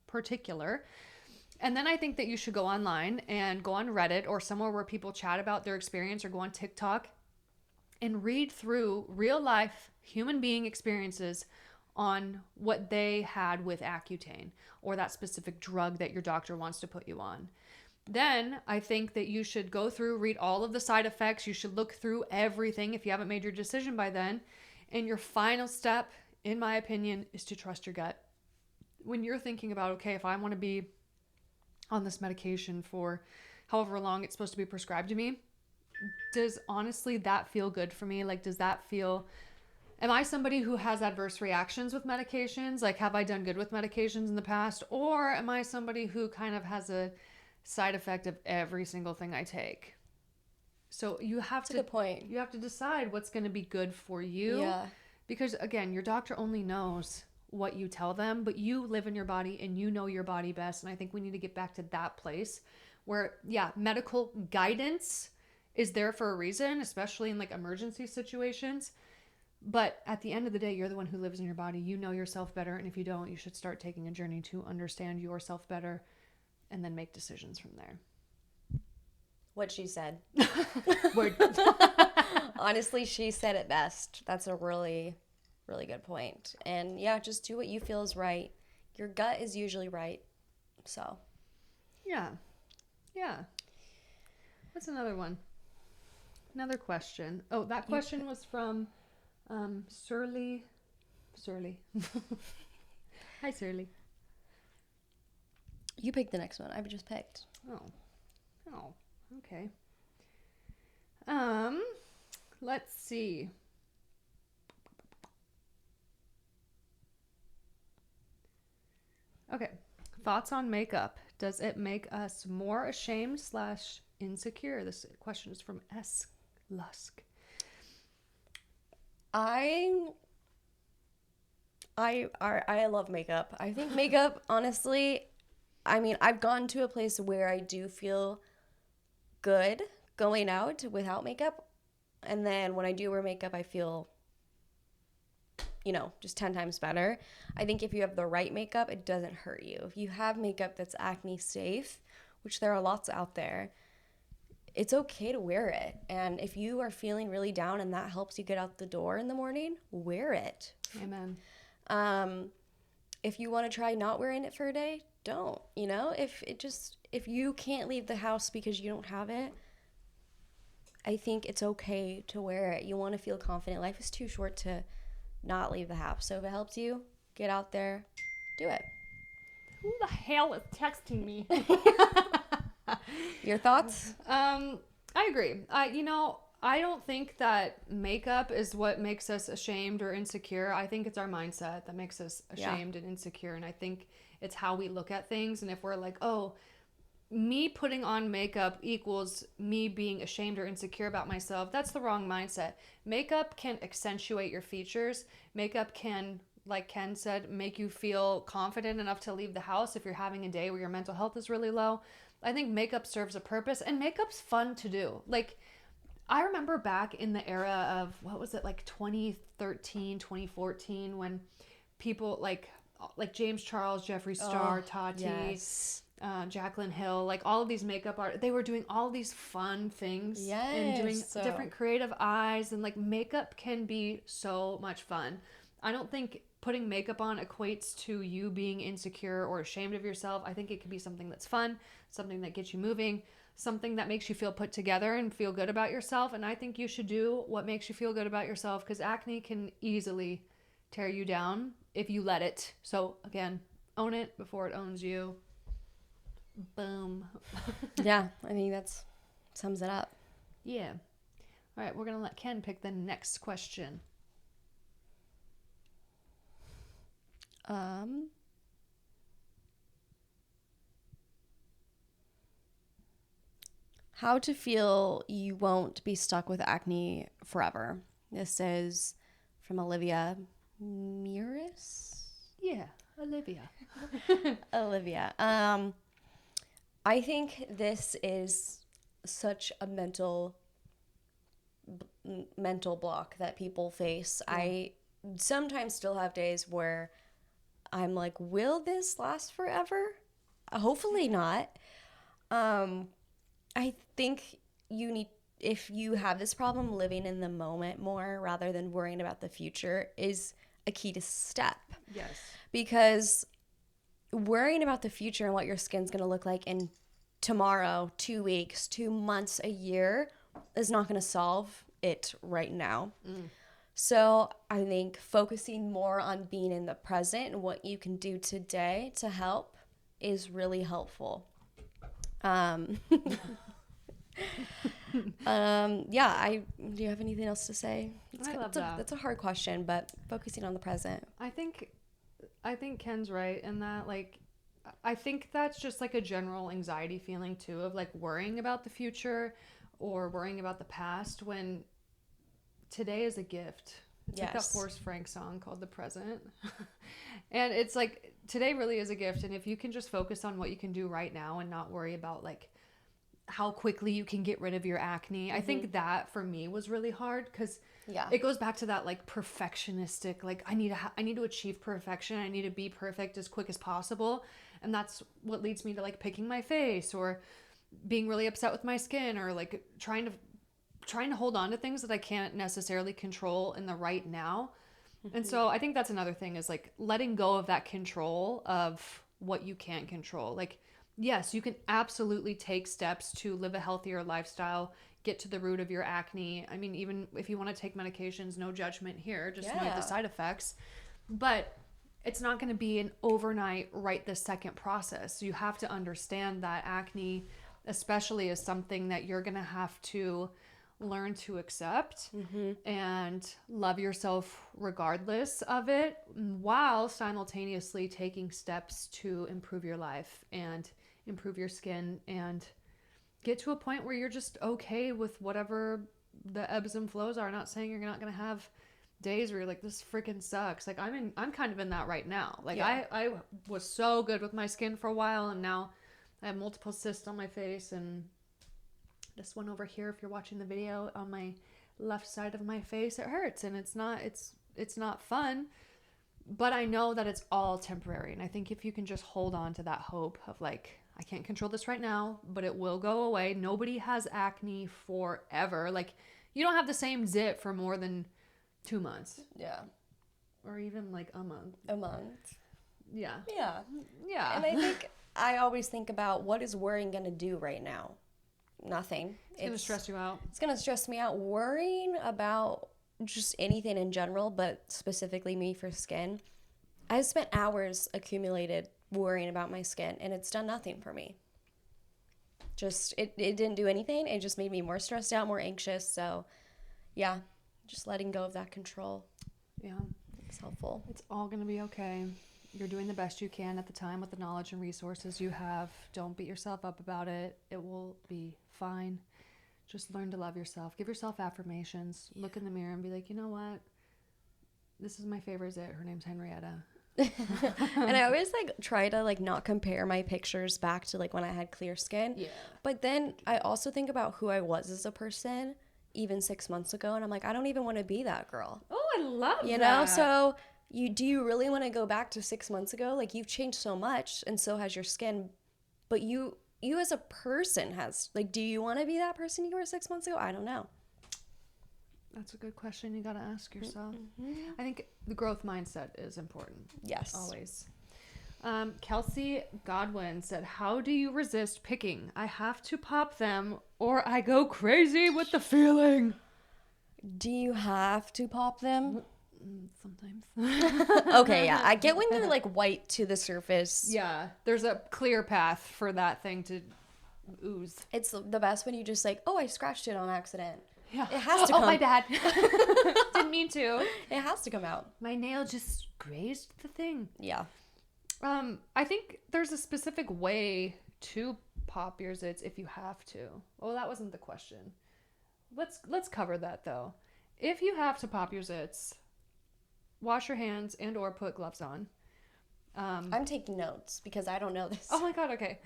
particular. And then I think that you should go online and go on Reddit or somewhere where people chat about their experience, or go on TikTok and read through real life human being experiences on what they had with Accutane or that specific drug that your doctor wants to put you on. Then I think that you should go through, read all of the side effects. You should look through everything if you haven't made your decision by then. And your final step, in my opinion, is to trust your gut. When you're thinking about, okay, if I want to be on this medication for however long it's supposed to be prescribed to me, does honestly that feel good for me? Like, does that feel, am I somebody who has adverse reactions with medications? Like, have I done good with medications in the past? Or am I somebody who kind of has a side effect of every single thing I take? So you have That's a good point. You have to decide what's going to be good for you. Yeah. Because again, your doctor only knows what you tell them, but you live in your body and you know your body best. And I think we need to get back to that place where, yeah, medical guidance is there for a reason, especially in like emergency situations. But at the end of the day, you're the one who lives in your body. You know yourself better. And if you don't, you should start taking a journey to understand yourself better and then make decisions from there. What she said. Word. Honestly, she said it best. That's a really, really good point. And yeah, just do what you feel is right. Your gut is usually right. So. Yeah. Yeah. What's another one? Another question. Oh, that question was from Surly. Hi, Surly. You picked the next one. I've just picked. Oh, okay. Let's see. Okay. Thoughts on makeup. Does it make us more ashamed / insecure? This question is from S. Lusk. I love makeup. I think makeup, honestly, I mean, I've gone to a place where I do feel good going out without makeup. And then when I do wear makeup, I feel, you know, just 10 times better. I think if you have the right makeup, it doesn't hurt you. If you have makeup that's acne safe, which there are lots out there, it's okay to wear it. And if you are feeling really down and that helps you get out the door in the morning, wear it. Amen. If you want to try not wearing it for a day, don't. You know, if you can't leave the house because you don't have it, I think it's okay to wear it. You want to feel confident. Life is too short to not leave the house. So if it helps you, get out there, do it. Who the hell is texting me? Your thoughts? I agree. I don't think that makeup is what makes us ashamed or insecure. I think it's our mindset that makes us ashamed and insecure. And I think it's how we look at things. And if we're like, oh, me putting on makeup equals me being ashamed or insecure about myself. That's the wrong mindset. Makeup can accentuate your features. Makeup can, like Ken said, make you feel confident enough to leave the house if you're having a day where your mental health is really low. I think makeup serves a purpose, and makeup's fun to do. Like, I remember back in the era of, what was it, like 2013, 2014, when people like James Charles, Jeffree Star, Tati, yes. Jaclyn Hill, like all of these makeup art, they were doing all these fun things and doing different creative eyes, and like makeup can be so much fun. I don't think putting makeup on equates to you being insecure or ashamed of yourself. I think it can be something that's fun, something that gets you moving, something that makes you feel put together and feel good about yourself. And I think you should do what makes you feel good about yourself, because acne can easily tear you down if you let it. So again, own it before it owns you. Boom. Yeah, I think that's sums it up. Yeah. All right, we're going to let Ken pick the next question. How to feel you won't be stuck with acne forever. This is from Olivia Muris. Yeah, Olivia. Olivia. I think this is such a mental block that people face. Yeah. I sometimes still have days where I'm like, will this last forever? Hopefully not. I think you need, if you have this problem, living in the moment more rather than worrying about the future is a key to step. Yes. Because worrying about the future and what your skin's going to look like in tomorrow, 2 weeks, 2 months, a year is not going to solve it right now. So I think focusing more on being in the present and what you can do today to help is really helpful. Yeah, do you have anything else to say? I love that. That's a hard question, but focusing on the present. I think Ken's right in that, like, I think that's just like a general anxiety feeling too, of like worrying about the future or worrying about the past, when today is a gift. It's like that Forrest Frank song called The Present. And it's like, today really is a gift. And if you can just focus on what you can do right now and not worry about like how quickly you can get rid of your acne. I think that for me was really hard, because it goes back to that like perfectionistic, like I need to achieve perfection. I need to be perfect as quick as possible. And that's what leads me to like picking my face or being really upset with my skin, or like trying to hold on to things that I can't necessarily control in the right now. And so I think that's another thing, is like letting go of that control of what you can't control. Like, yes, you can absolutely take steps to live a healthier lifestyle, get to the root of your acne. I mean, even if you want to take medications, no judgment here, just know the side effects. But it's not going to be an overnight, right this second process. You have to understand that acne, especially, is something that you're going to have to learn to accept and love yourself regardless of it, while simultaneously taking steps to improve your life and improve your skin and get to a point where you're just okay with whatever the ebbs and flows are. Not saying you're not going to have days where you're like, this freaking sucks. Like I'm kind of in that right now. Like I was so good with my skin for a while, and now I have multiple cysts on my face, and this one over here, if you're watching the video, on my left side of my face, it hurts, and it's not fun, but I know that it's all temporary. And I think if you can just hold on to that hope of like, I can't control this right now, but it will go away. Nobody has acne forever. Like, you don't have the same zit for more than 2 months. Yeah. Or even like a month. Yeah. And I think I always think about, what is worrying going to do right now? Nothing. It's going to stress you out. It's going to stress me out. Worrying about just anything in general, but specifically me for skin. I spent hours accumulated worrying about my skin, and it's done nothing for me. Just, it didn't do anything. It just made me more stressed out, more anxious. So, yeah, just letting go of that control. Yeah. It's helpful. It's all going to be okay. You're doing the best you can at the time with the knowledge and resources you have. Don't beat yourself up about it. It will be fine. Just learn to love yourself. Give yourself affirmations. Yeah. Look in the mirror and be like, you know what? This is my favorite zit. Her name's Henrietta. And I always like try to like not compare my pictures back to like when I had clear skin. Yeah. But then I also think about who I was as a person even 6 months ago, and I'm like, I don't even want to be that girl. Oh, I love that. You know, so do you really want to go back to 6 months ago? Like, you've changed so much, and so has your skin. But you as a person has, like, do you want to be that person you were 6 months ago? I don't know. That's a good question you got to ask yourself. Mm-hmm. I think the growth mindset is important. Yes. Always. Kelsey Godwin said, how do you resist picking? I have to pop them or I go crazy with the feeling. Do you have to pop them? Sometimes. Okay, yeah. I get when they're like white to the surface. Yeah, there's a clear path for that thing to ooze. It's the best when you just like, oh, I scratched it on accident. Yeah. It has to come. Oh, my bad. Didn't mean to. It has to come out. My nail just grazed the thing. Yeah. I think there's a specific way to pop your zits if you have to. Oh, that wasn't the question. Let's cover that though. If you have to pop your zits, wash your hands and or put gloves on. I'm taking notes because I don't know this. Oh my god, okay.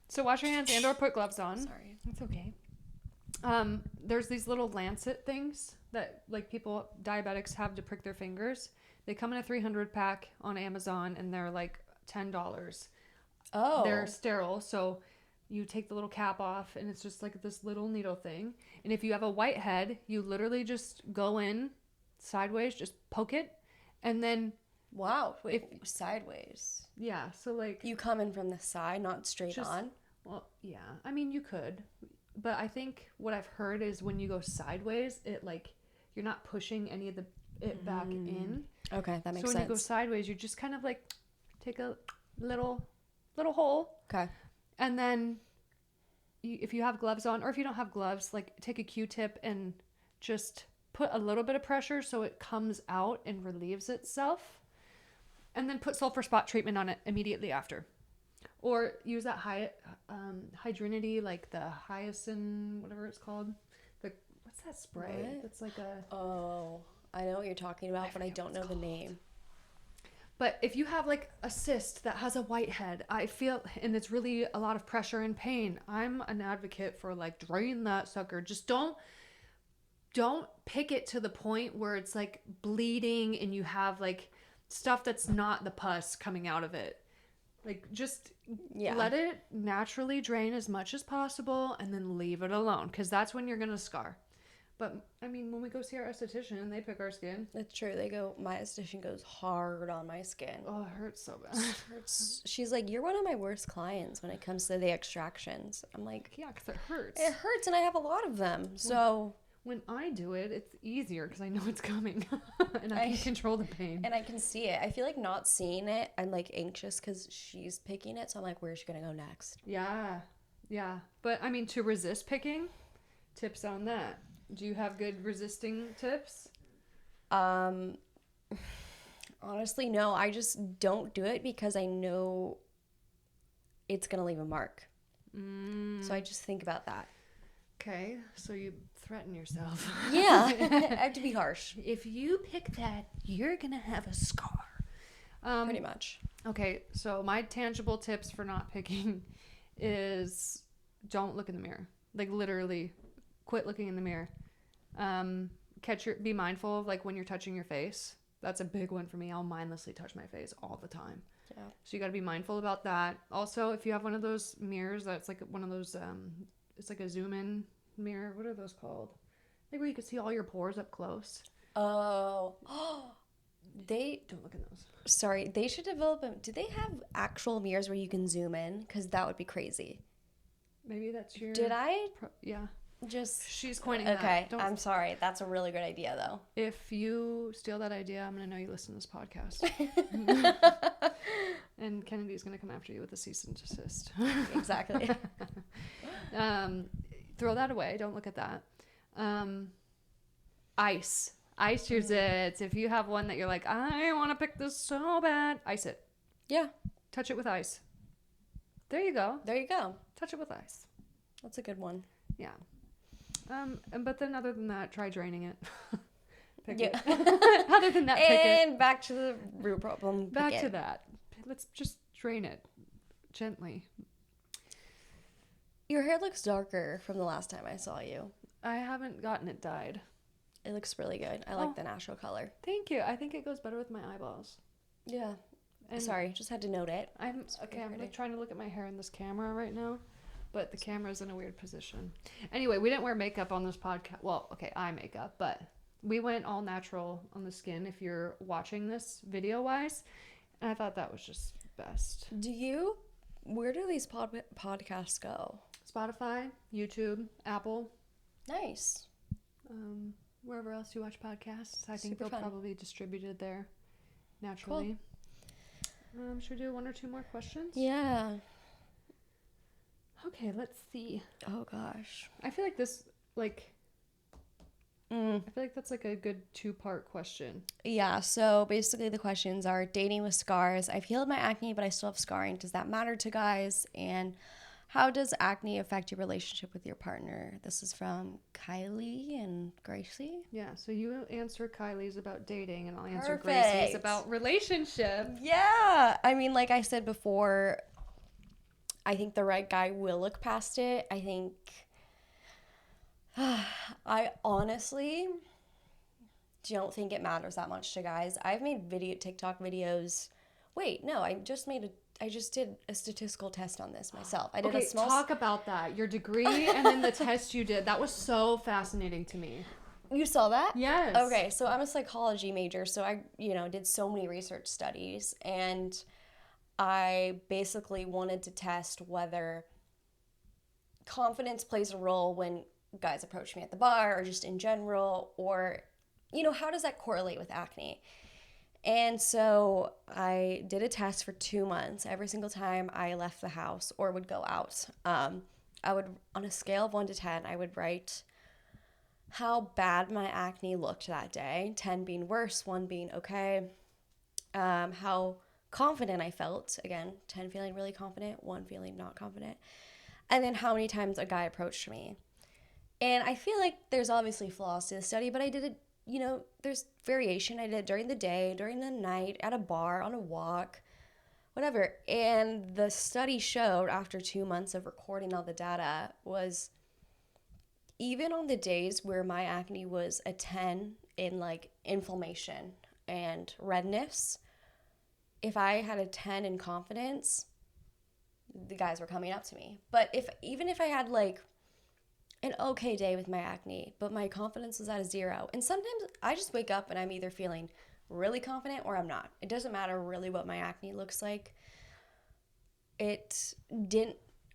So wash your hands and or put gloves on. Sorry. It's okay. There's these little lancet things that like diabetics have to prick their fingers. They come in a 300 pack on Amazon and they're like $10. Oh. They're sterile, so you take the little cap off and it's just like this little needle thing. And if you have a white head, you literally just go in sideways, just poke it, and then wow, wait, sideways. Yeah, so like you come in from the side, not straight on. Well, yeah. I mean, you could, but I think what I've heard is when you go sideways, it like you're not pushing any of it back in. Okay, that makes sense. So when you go sideways, you just kind of like take a little hole. Okay. And then if you have gloves on, or if you don't have gloves, like take a Q-tip and just put a little bit of pressure so it comes out and relieves itself. And then put sulfur spot treatment on it immediately after. Or use that hydrinity, like the hyacinth, whatever it's called. What's that spray? What? It's like a... Oh, I know what you're talking about, but I don't know the name. But if you have like a cyst that has a white head, I feel, and it's really a lot of pressure and pain, I'm an advocate for like drain that sucker. Just don't pick it to the point where it's like bleeding and you have like stuff that's not the pus coming out of it. Like just let it naturally drain as much as possible and then leave it alone, because that's when you're going to scar. But I mean, when we go see our esthetician, they pick our skin. That's true. My esthetician goes hard on my skin. Oh, it hurts so bad. It hurts. She's like, you're one of my worst clients when it comes to the extractions. I'm like, yeah, because it hurts. It hurts, and I have a lot of them. So when I do it, it's easier because I know it's coming and I can control the pain. And I can see it. I feel like not seeing it, I'm like anxious because she's picking it. So I'm like, where's she going to go next? Yeah. Yeah. But I mean, to resist picking, tips on that. Do you have good resisting tips? Honestly, no. I just don't do it because I know it's going to leave a mark. So I just think about that. Okay. So you threaten yourself. Yeah. I have to be harsh. If you pick that, you're going to have a scar. Pretty much. Okay. So my tangible tips for not picking is don't look in the mirror. Like literally quit looking in the mirror. Be mindful of like when you're touching your face. That's a big one for me. I'll mindlessly touch my face all the time. Yeah. So you got to be mindful about that. Also, if you have one of those mirrors that's like one of those, it's like a zoom in mirror. What are those called? Like where you can see all your pores up close. Oh, they don't look in those. Sorry, they should develop them. Do they have actual mirrors where you can zoom in? Because that would be crazy. Maybe that's your. Did I? Yeah. Just she's coining okay. That. I'm sorry. That's a really good idea, though. If you steal that idea, I'm gonna know you listen to this podcast. And Kennedy's gonna come after you with a cease and desist. Exactly. Throw that away. Don't look at that. Ice your zits. If you have one that you're like, I want to pick this so bad, ice it. Yeah. Touch it with ice. There you go. There you go. Touch it with ice. That's a good one. Yeah. But then other than that, try draining it. Pick Yeah. it. Other than that, pick it. And back to the root problem. Back to that. Let's just drain it gently. Your hair looks darker from the last time I saw you. I haven't gotten it dyed. It looks really good. I like the natural color. Thank you. I think it goes better with my eyeballs. Yeah. And sorry, just had to note it. I'm like trying to look at my hair in this camera right now, but the camera's in a weird position. Anyway, we didn't wear makeup on this podcast. Well, okay, eye makeup, but we went all natural on the skin if you're watching this video-wise, and I thought that was just best. Where do these podcasts go? Spotify, YouTube, Apple. Nice. Wherever else you watch podcasts. I think they'll probably be distributed there naturally. Cool. Should we do one or two more questions? Yeah. Okay, let's see. Oh, gosh. I feel like this, I feel like that's like a good 2-part question. Yeah, so basically the questions are dating with scars. I've healed my acne, but I still have scarring. Does that matter to guys? And how does acne affect your relationship with your partner? This is from Kylie and Gracie. Yeah, so you answer Kylie's about dating, and I'll answer Gracie's about relationship. Yeah, I mean, like I said before, I think the right guy will look past it. I think, I honestly don't think it matters that much to guys. I've made TikTok videos. Wait, no, I just did a statistical test on this myself. I did a small... talk about that. Your degree and then the test you did. That was so fascinating to me. You saw that? Yes. Okay, so I'm a psychology major, so I, did so many research studies, and I basically wanted to test whether confidence plays a role when guys approach me at the bar or just in general, or, how does that correlate with acne? And so I did a test for 2 months. Every single time I left the house or would go out, I would, on a scale of 1 to 10, I would write how bad my acne looked that day. 10 being worse, 1 being okay. How confident I felt. Again, 10 feeling really confident, 1 feeling not confident. And then how many times a guy approached me. And I feel like there's obviously flaws to the study, but I did it. There's variation. I did it during the day, during the night, at a bar, on a walk, whatever. And the study showed, after 2 months of recording all the data, was even on the days where my acne was a 10 in inflammation and redness, if I had a 10 in confidence, the guys were coming up to me. But even if I had an okay day with my acne, but my confidence was at a 0. And sometimes I just wake up and I'm either feeling really confident or I'm not. It doesn't matter really what my acne looks like.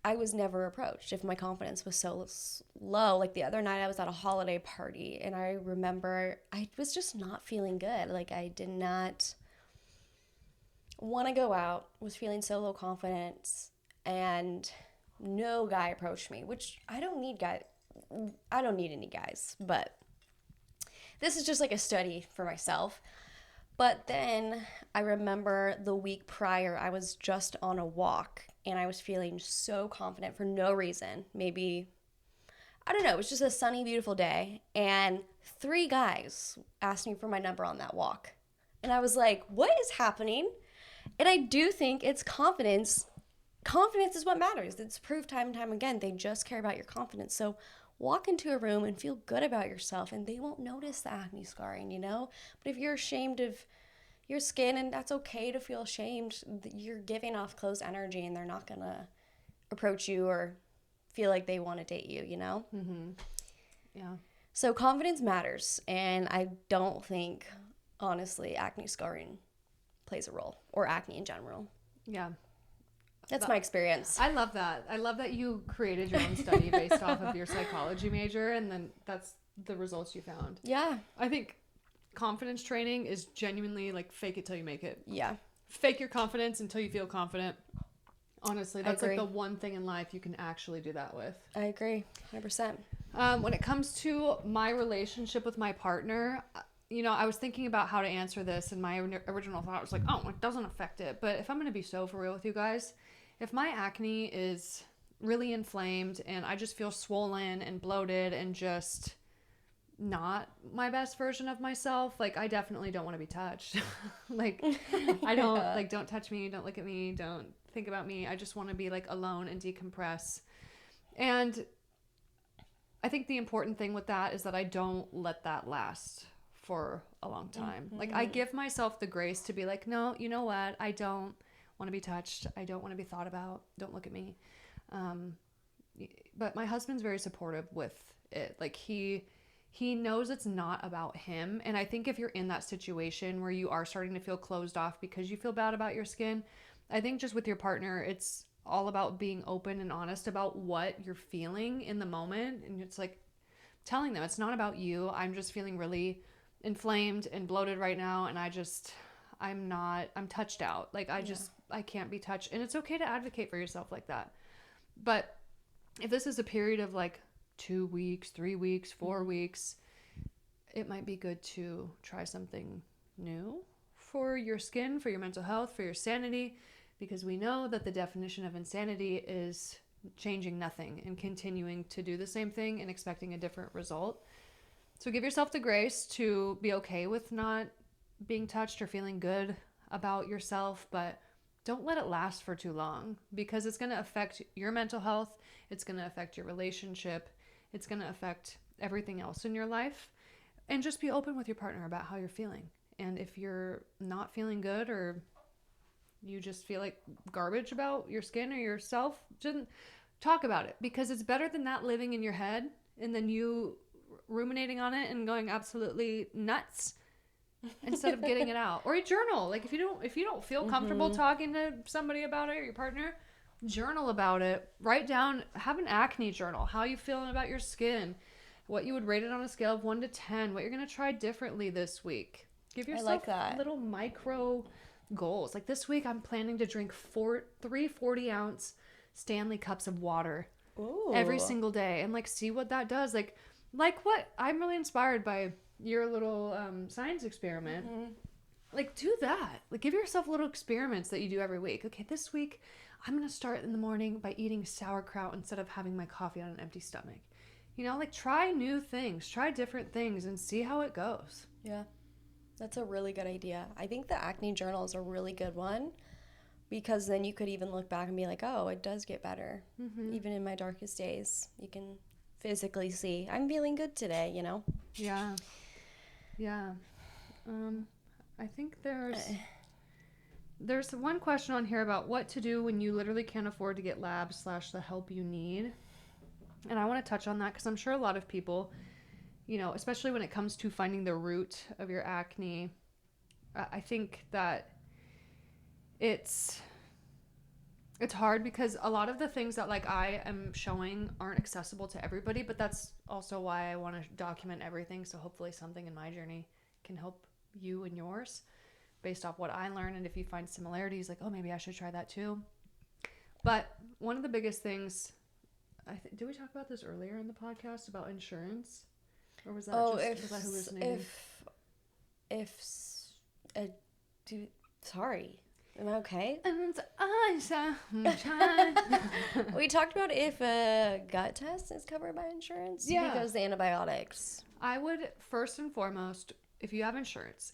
I was never approached if my confidence was so low. Like the other night I was at a holiday party and I remember I was just not feeling good. I did not want to go out, was feeling so low confidence, and no guy approached me, which I don't need any guys, but this is just a study for myself. But then I remember the week prior, I was just on a walk and I was feeling so confident for no reason. Maybe, I don't know, it was just a sunny, beautiful day. And 3 guys asked me for my number on that walk. And I was like, what is happening? And I do think it's confidence. Confidence is what matters. It's proved time and time again. They just care about your confidence. So walk into a room and feel good about yourself, and they won't notice the acne scarring, But if you're ashamed of your skin, and that's okay to feel ashamed, you're giving off closed energy, and they're not going to approach you or feel like they want to date you, Mm-hmm. Yeah. So confidence matters, and I don't think, honestly, acne scarring plays a role, or acne in general. Yeah. That's my experience. I love that. I love that you created your own study based off of your psychology major, and then that's the results you found. Yeah. I think confidence training is genuinely fake it till you make it. Yeah. Fake your confidence until you feel confident. Honestly, that's the one thing in life you can actually do that with. I agree. 100%. When it comes to my relationship with my partner, I was thinking about how to answer this, and my original thought was like, oh, it doesn't affect it. But if I'm going to be so for real with you guys, if my acne is really inflamed and I just feel swollen and bloated and just not my best version of myself, like, I definitely don't want to be touched. Like, I don't, like, don't touch me, don't look at me, don't think about me. I just want to be, like, alone and decompress. And I think the important thing with that is that I don't let that last for a long time. Mm-hmm. Like, I give myself the grace to be like, no, you know what? I don't want to be touched. I don't want to be thought about. Don't look at me. But my husband's very supportive with it. Like, he knows it's not about him. And I think if you're in that situation where you are starting to feel closed off because you feel bad about your skin, I think just with your partner, it's all about being open and honest about what you're feeling in the moment. And it's like telling them it's not about you. I'm just feeling really inflamed and bloated right now. And I'm touched out. Like, I can't be touched. And it's okay to advocate for yourself like that. But if this is a period of like 2 weeks, 3 weeks, 4 weeks, it might be good to try something new for your skin, for your mental health, for your sanity, because we know that the definition of insanity is changing nothing and continuing to do the same thing and expecting a different result. So give yourself the grace to be okay with not being touched or feeling good about yourself, but don't let it last for too long, because it's going to affect your mental health. It's going to affect your relationship. It's going to affect everything else in your life. And just be open with your partner about how you're feeling. And if you're not feeling good, or you just feel like garbage about your skin or yourself, just talk about it, because it's better than that living in your head and then you ruminating on it and going absolutely nuts instead of getting it out. Or a journal. Like, if you don't feel comfortable talking to somebody about it, or your partner, journal about it. Write down, have an acne journal, how you feeling about your skin, what you would rate it on a scale of 1 to 10, what you're going to try differently this week. Give yourself little micro goals. Like, this week I'm planning to drink 3 40-ounce Stanley cups of water every single day, and like see what that does. Like what I'm really inspired by your little science experiment. Like, do that. Like, give yourself little experiments that you do every week. Okay, this week I'm going to start in the morning by eating sauerkraut instead of having my coffee on an empty stomach. Like, try new things, try different things, and see how it goes. Yeah, that's a really good idea. I think the acne journal is a really good one, because then you could even look back and be like, oh, it does get better. Even in my darkest days, you can physically see, I'm feeling good today, Yeah. I think there's one question on here about what to do when you literally can't afford to get labs / the help you need. And I want to touch on that because I'm sure a lot of people, especially when it comes to finding the root of your acne, I think that it's hard, because a lot of the things that like I am showing aren't accessible to everybody, but that's also why I want to document everything. So hopefully something in my journey can help you and yours based off what I learned. And if you find similarities, like, oh, maybe I should try that too. But one of the biggest things, did we talk about this earlier in the podcast about insurance? Or was that was that who was naming? Sorry. Am I okay? And we talked about if a gut test is covered by insurance. Yeah. Because the antibiotics. I would first and foremost, if you have insurance,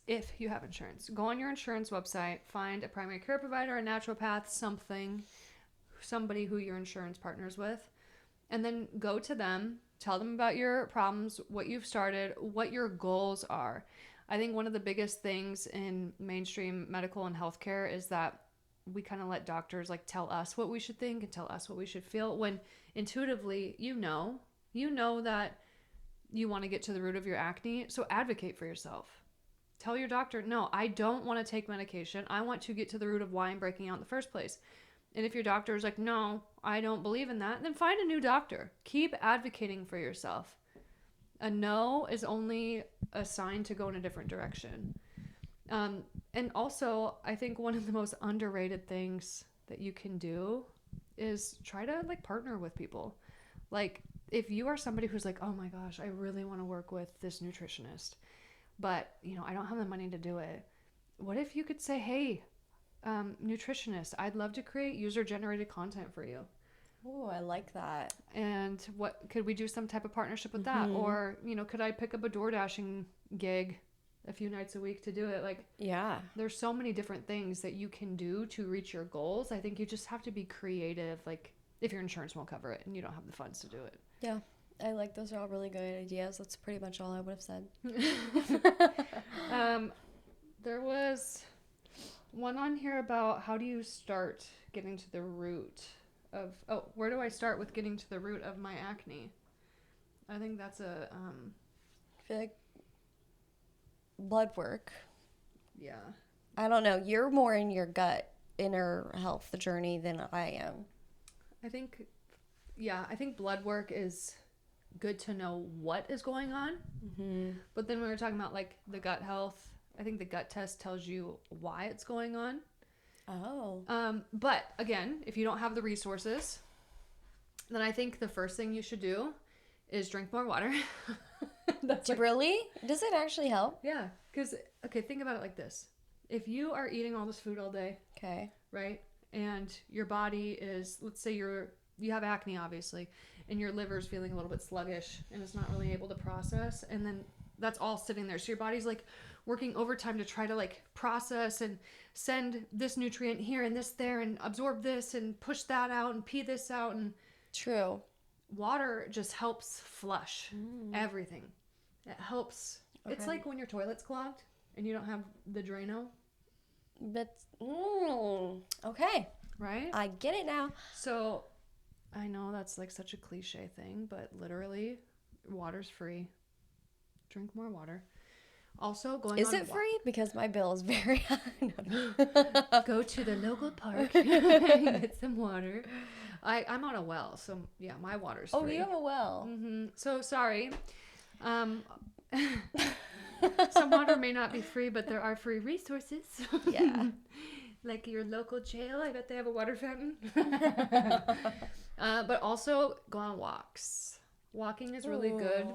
go on your insurance website, find a primary care provider, a naturopath, somebody who your insurance partners with, and then go to them, tell them about your problems, what you've started, what your goals are. I think one of the biggest things in mainstream medical and healthcare is that we kind of let doctors like tell us what we should think and tell us what we should feel, when intuitively you know that you want to get to the root of your acne. So advocate for yourself. Tell your doctor, no, I don't want to take medication. I want to get to the root of why I'm breaking out in the first place. And if your doctor is like, no, I don't believe in that, then find a new doctor. Keep advocating for yourself. A no is only a sign to go in a different direction. And also, I think one of the most underrated things that you can do is try to like partner with people. Like, if you are somebody who's like, oh my gosh, I really want to work with this nutritionist, but I don't have the money to do it. What if you could say, hey, nutritionist, I'd love to create user-generated content for you. Oh, I like that. And what could we do some type of partnership with that? Or, could I pick up a door dashing gig a few nights a week to do it? Like, yeah, there's so many different things that you can do to reach your goals. I think you just have to be creative. Like, if your insurance won't cover it and you don't have the funds to do it. Yeah. I like those are all really good ideas. That's pretty much all I would have said. There was one on here about how do you start getting to the root of, where do I start with getting to the root of my acne? I think that's I feel like blood work. Yeah. I don't know. You're more in your gut inner health journey than I am. I think blood work is good to know what is going on. But then when we're talking about like the gut health, I think the gut test tells you why it's going on. Oh. But again, if you don't have the resources, then I think the first thing you should do is drink more water. Really? Does it actually help? Yeah. Because, think about it like this. If you are eating all this food all day, okay, right? And your body is, let's say you have acne, obviously, and your liver's feeling a little bit sluggish and it's not really able to process. And then that's all sitting there. So your body's like working overtime to try to like process and send this nutrient here and this there and absorb this and push that out and pee this out. And true. Water just helps flush everything. It helps. Okay. It's like when your toilet's clogged and you don't have the Drano. But, okay. Right? I get it now. So, I know that's like such a cliche thing, but literally, water's free. Drink more water. Also, Is it free? Because my bill is very high. Go to the local park and get some water. I'm on a well, so yeah, my water's free. Oh, you have a well. So, sorry. Some water may not be free, but there are free resources. Yeah. Like your local jail, I bet they have a water fountain. But also go on walks. Walking is really good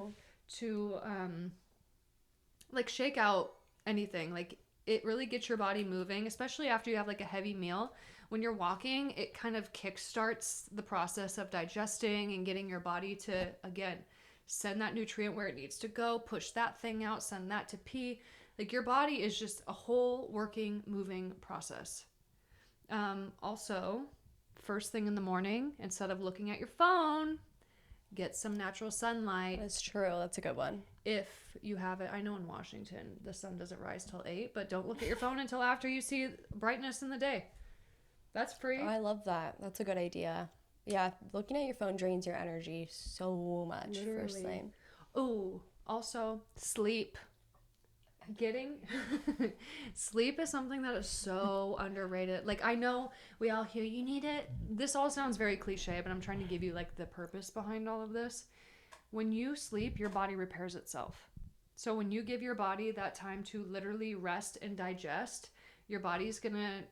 to like shake out anything. Like it really gets your body moving, especially after you have like a heavy meal. When you're walking, it kind of kickstarts the process of digesting and getting your body to, again, send that nutrient where it needs to go, push that thing out, send that to pee. Like your body is just a whole working, moving process. Also, first thing in the morning, instead of looking at your phone, get some natural sunlight. That's true. That's a good one. If you have it. I know in Washington, the sun doesn't rise till 8, but don't look at your phone until after you see brightness in the day. That's free. Oh, I love that. That's a good idea. Yeah, looking at your phone drains your energy so much. Literally. First thing. Oh, also sleep. Sleep is something that is so underrated. Like I know we all hear you need it. This all sounds very cliche, but I'm trying to give you like the purpose behind all of this. When you sleep, your body repairs itself. So when you give your body that time to literally rest and digest, your body's gonna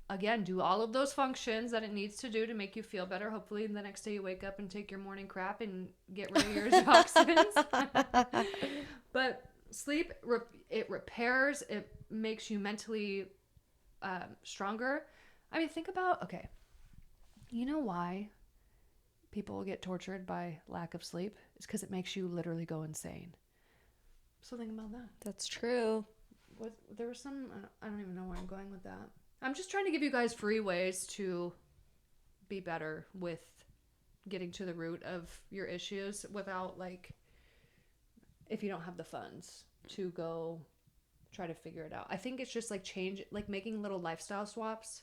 again do all of those functions that it needs to do to make you feel better. Hopefully the next day you wake up and take your morning crap and get rid of your toxins. But sleep, it repairs, it makes you mentally stronger. I mean, think about, okay, you know why people get tortured by lack of sleep? It's because it makes you literally go insane. So think about that. That's true. There was some, I don't even know where I'm going with that. I'm just trying to give you guys free ways to be better with getting to the root of your issues without like, if you don't have the funds to go try to figure it out. I think it's just like making little lifestyle swaps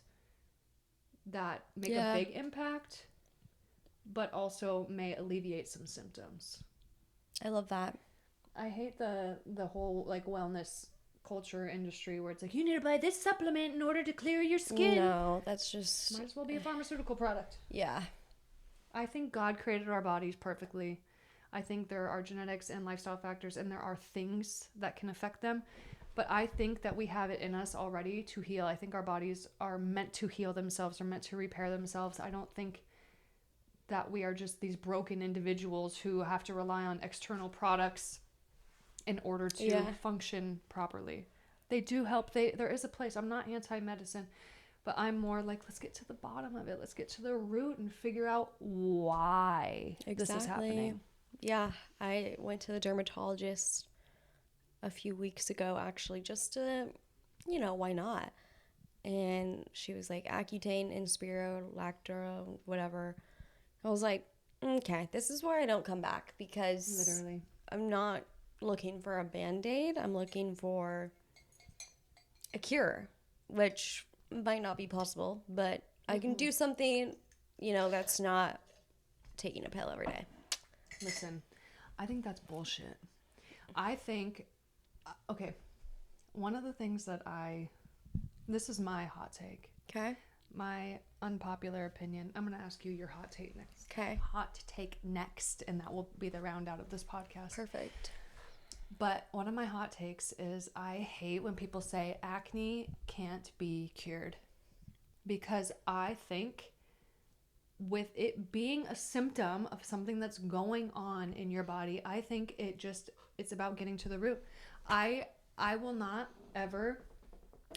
that make a big impact, but also may alleviate some symptoms. I love that. I hate the whole like wellness culture industry where it's like, you need to buy this supplement in order to clear your skin. No, that's just... Might as well be a pharmaceutical product. Yeah. I think God created our bodies perfectly. I think there are genetics and lifestyle factors, and there are things that can affect them. But I think that we have it in us already to heal. I think our bodies are meant to heal themselves, are meant to repair themselves. I don't think that we are just these broken individuals who have to rely on external products in order to function properly. They do help. There is a place. I'm not anti-medicine, but I'm more like, let's get to the bottom of it. Let's get to the root and figure out why this is happening. Yeah, I went to the dermatologist a few weeks ago, actually, just to, why not? And she was like, Accutane, Inspiro, Lactoro, whatever. I was like, okay, this is where I don't come back, because literally, I'm not looking for a Band-Aid. I'm looking for a cure, which might not be possible, but I can do something, that's not taking a pill every day. Listen, I think that's bullshit. I think, okay, one of the things that this is my hot take. Okay. My unpopular opinion. I'm going to ask you your hot take next. Okay. Hot take next, and that will be the round out of this podcast. Perfect. But one of my hot takes is I hate when people say acne can't be cured. Because I think with it being a symptom of something that's going on in your body, I think it's about getting to the root. I will not ever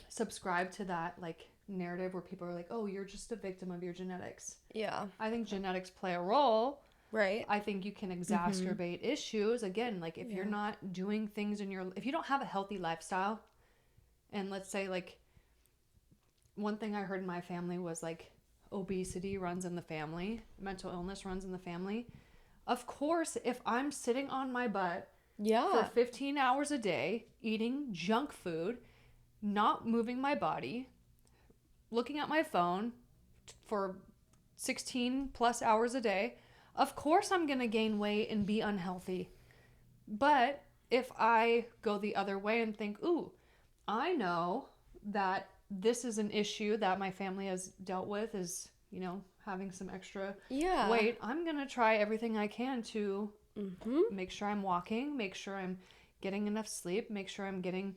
subscribe to that like narrative where people are like, oh, you're just a victim of your genetics. Yeah. I think genetics play a role. Right. I think you can exacerbate issues. Again, like if you're not doing things if you don't have a healthy lifestyle, and let's say like one thing I heard in my family was like obesity runs in the family, mental illness runs in the family. Of course, if I'm sitting on my butt for 15 hours a day, eating junk food, not moving my body, looking at my phone for 16 plus hours a day, of course I'm going to gain weight and be unhealthy. But if I go the other way and think, ooh, I know that this is an issue that my family has dealt with, is, having some extra weight, I'm going to try everything I can to make sure I'm walking, make sure I'm getting enough sleep, make sure I'm getting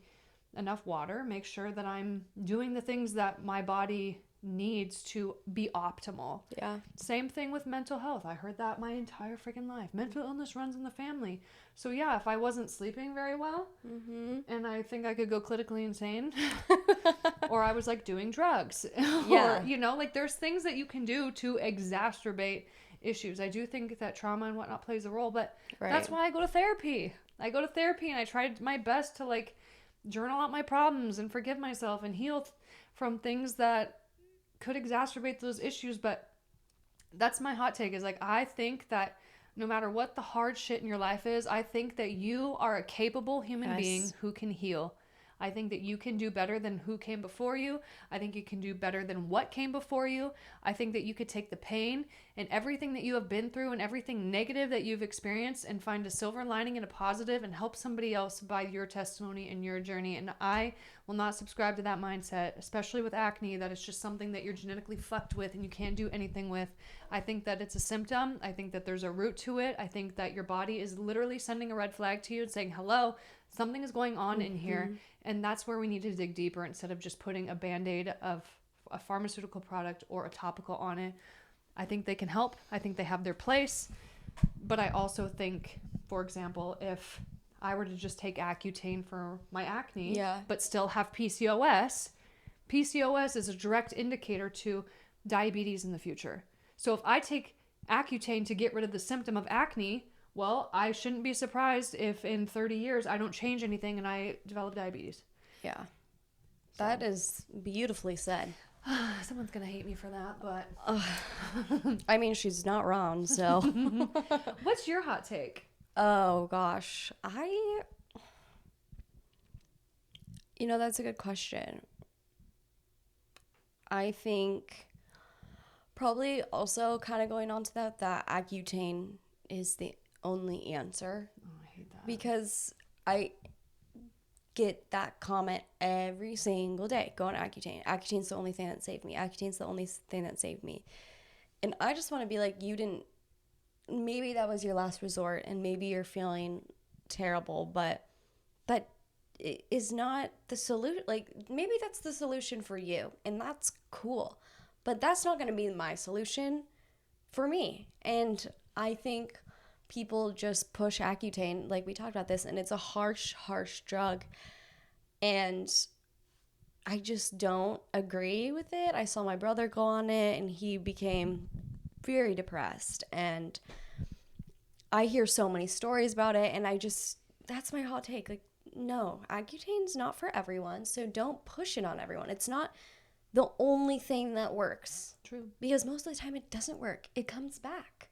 enough water, make sure that I'm doing the things that my body needs to be optimal. Yeah. Same thing with mental health. I heard that my entire freaking life. Mental illness runs in the family. So yeah, if I wasn't sleeping very well, and I think I could go clinically insane, or I was like doing drugs, or like there's things that you can do to exacerbate issues. I do think that trauma and whatnot plays a role, but that's why I go to therapy. I go to therapy and I tried my best to like journal out my problems and forgive myself and heal from things that could exacerbate those issues. But that's my hot take, is like, I think that no matter what the hard shit in your life is, I think that you are a capable human being who can heal. I think that you can do better than who came before you. I think you can do better than what came before you. I think that you could take the pain and everything that you have been through and everything negative that you've experienced and find a silver lining and a positive and help somebody else by your testimony and your journey. And I will not subscribe to that mindset, especially with acne, that it's just something that you're genetically fucked with and you can't do anything with. I think that it's a symptom. I think that there's a root to it. I think that your body is literally sending a red flag to you and saying, hello, something is going on in here. And that's where we need to dig deeper instead of just putting a Band-Aid of a pharmaceutical product or a topical on it. I think they can help. I think they have their place. But I also think, for example, if I were to just take Accutane for my acne, but still have PCOS, PCOS is a direct indicator to diabetes in the future. So if I take Accutane to get rid of the symptom of acne, well, I shouldn't be surprised if in 30 years I don't change anything and I develop diabetes. Yeah. That is beautifully said. Someone's going to hate me for that, but... I mean, she's not wrong, so... What's your hot take? Oh, gosh. That's a good question. I think probably also kind of going on to that Accutane is the only answer. Oh, I hate that. Because I get that comment every single day. Go on Accutane. Accutane's the only thing that saved me. Accutane's the only thing that saved me. And I just want to be like, maybe that was your last resort and maybe you're feeling terrible, but that is not the solution. Like, maybe that's the solution for you and that's cool, but that's not going to be my solution for me. And I think people just push Accutane, like we talked about this, and it's a harsh drug. And I just don't agree with it. I saw my brother go on it, and he became very depressed. And I hear so many stories about it, and that's my hot take. Like, no, Accutane's not for everyone, so don't push it on everyone. It's not the only thing that works. True. Because most of the time it doesn't work. It comes back.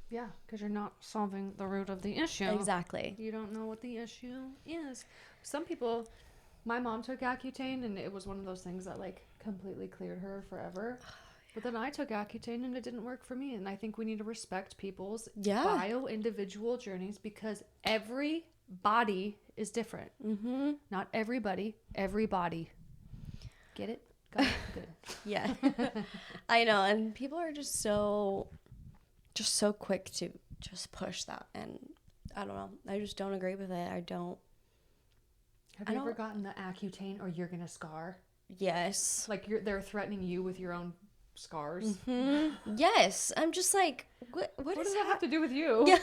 Yeah, because you're not solving the root of the issue. Exactly. You don't know what the issue is. Some people, my mom took Accutane, and it was one of those things that, like, completely cleared her forever. But then I took Accutane, and it didn't work for me. And I think we need to respect people's bio-individual journeys, because every body is different. Mm-hmm. Not everybody, every body. Get it? Got it? Good. Yeah. I know. And people are just so quick to just push that. And I don't know. I just don't agree with it. Have you ever gotten the Accutane or you're going to scar? Yes. Like they're threatening you with your own scars? Mm-hmm. Yes. I'm just like, what does that have to do with you? Yeah.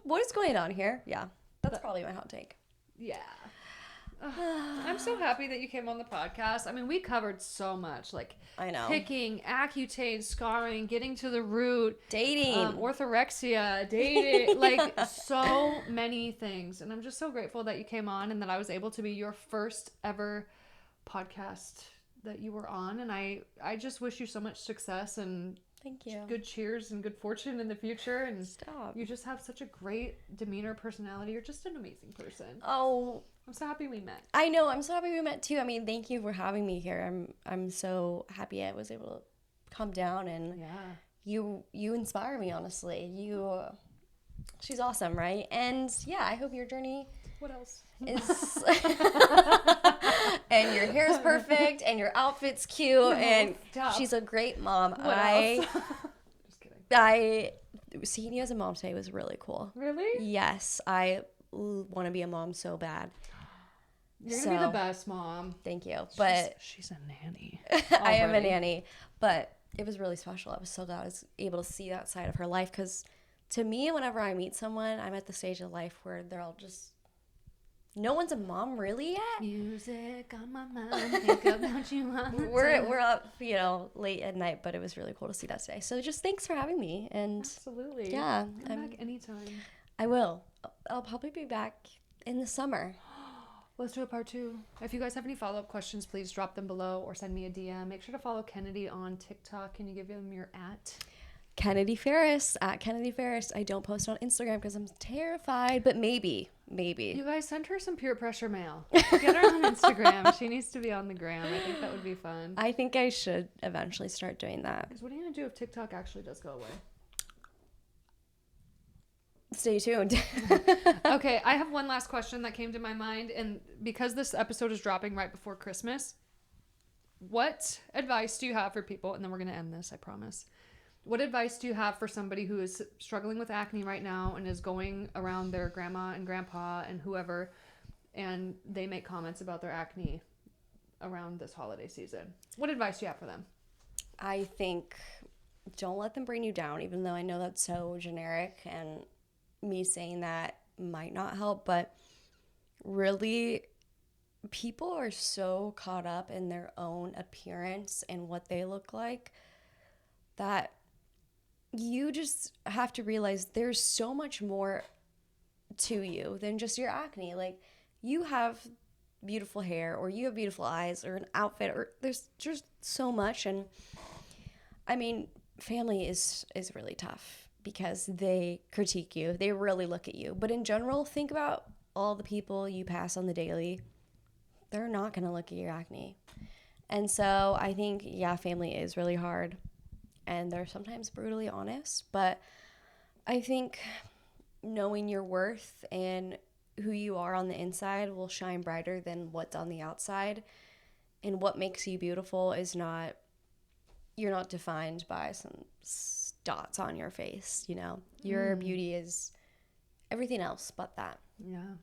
What is going on here? Yeah. That's probably my hot take. Yeah. I'm so happy that you came on the podcast. I mean, we covered so much, like, I know, picking, Accutane, scarring, getting to the root, dating, orthorexia, dating, like so many things. And I'm just so grateful that you came on and that I was able to be your first ever podcast that you were on. And I just wish you so much success and thank you, good cheers and good fortune in the future. And stop, you just have such a great demeanor, personality. You're just an amazing person. Oh, I'm so happy we met. I know. I'm so happy we met too. I mean, thank you for having me here. I'm so happy I was able to come down, and you inspire me, honestly. She's awesome, right? And yeah, I hope your journey. What else? Is and your hair's perfect, and your outfit's cute, and she's a great mom. What else? Just kidding. Seeing you as a mom today was really cool. Really? Yes, I want to be a mom so bad. You're gonna be the best mom. Thank you. But she's a nanny. I am a nanny. But it was really special. I was so glad I was able to see that side of her life, because to me, whenever I meet someone, I'm at the stage of life where they're all just, no one's a mom really yet. Music on my mind, think about you on the We're up, late at night, but it was really cool to see that today. So just thanks for having me. And absolutely. Yeah. Come back anytime. I will. I'll probably be back in the summer. Let's do a part 2. If you guys have any follow-up questions, please drop them below or send me a DM. Make sure to follow Kennedy on TikTok. Can you give them your @ Kennedy Faris, at Kennedy Faris. I don't post on Instagram because I'm terrified, but maybe. You guys send her some peer pressure mail. Get her on Instagram. She needs to be on the gram. I think that would be fun. I think I should eventually start doing that. Because what are you going to do if TikTok actually does go away? Stay tuned. Okay, I have one last question that came to my mind, and because this episode is dropping right before Christmas, what advice do you have for people, and then we're going to end this, I promise. What advice do you have for somebody who is struggling with acne right now and is going around their grandma and grandpa and whoever, and they make comments about their acne around this holiday season? What advice do you have for them? I think don't let them bring you down, even though I know that's so generic, and me saying that might not help, but really, people are so caught up in their own appearance and what they look like that you just have to realize there's so much more to you than just your acne. Like, you have beautiful hair, or you have beautiful eyes, or an outfit, or there's just so much. And I mean, family is really tough because they critique you. They really look at you. But in general, think about all the people you pass on the daily. They're not going to look at your acne. And so I think, family is really hard. And they're sometimes brutally honest. But I think knowing your worth and who you are on the inside will shine brighter than what's on the outside. And what makes you beautiful is not, you're not defined by some dots on your face, Your beauty is everything else but that. Yeah.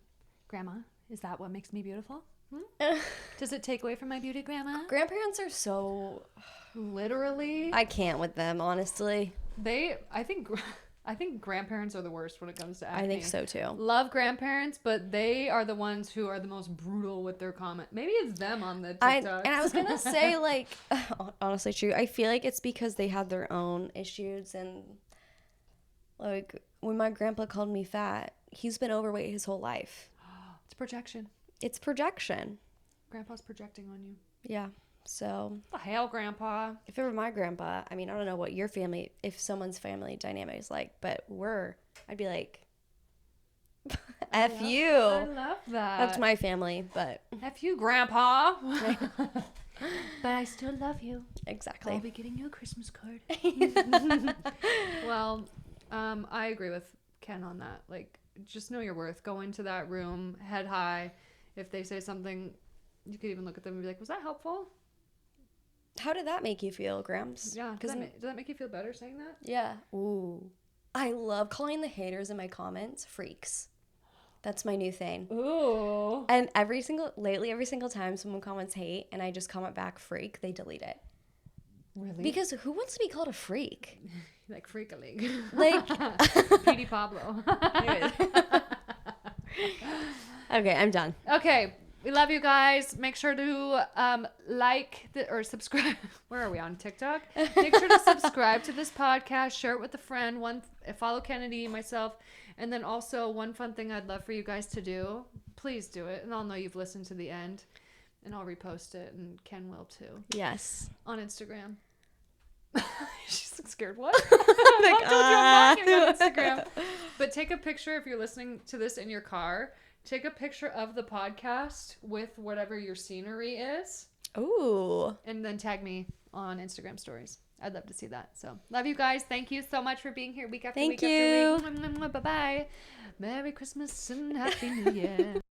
Grandma, is that what makes me beautiful? Does it take away from my beauty, Grandma? Grandparents are so... Literally. I can't with them, honestly. I think I think grandparents are the worst when it comes to acne. I think so too. Love grandparents, but they are the ones who are the most brutal with their comment. Maybe it's them on the TikToks. And I was gonna say, like, honestly, true. I feel like it's because they had their own issues, and like when my grandpa called me fat, he's been overweight his whole life. It's projection. It's projection. Grandpa's projecting on you. Yeah. So. What the hell, Grandpa? If it were my grandpa, I mean, I don't know what your family, if someone's family dynamic is like, but I'd be like, F you. I love that. That's my family, but. F you, Grandpa. But I still love you. Exactly. I'll be getting you a Christmas card. Well, I agree with Ken on that. Like, just know your worth. Go into that room, head high. If they say something, you could even look at them and be like, was that helpful? How did that make you feel, Gramps? Yeah. Does that make you feel better saying that? Yeah. Ooh. I love calling the haters in my comments freaks. That's my new thing. Ooh. And every single time someone comments hate and I just comment back freak, they delete it. Really? Because who wants to be called a freak? Like Freak-a-League. Like Petey Pablo. Okay, I'm done. Okay. We love you guys. Make sure to like or subscribe. Where are we on TikTok? Make sure to subscribe to this podcast. Share it with a friend. Follow Kennedy, myself, and then also one fun thing I'd love for you guys to do. Please do it, and I'll know you've listened to the end, and I'll repost it, and Ken will too. Yes. On Instagram. She's scared. What? I told you I'm talking on Instagram. But take a picture if you're listening to this in your car. Take a picture of the podcast with whatever your scenery is. Ooh. And then tag me on Instagram stories. I'd love to see that. So, love you guys. Thank you so much for being here week after week after week. Bye-bye. Merry Christmas and Happy New Year.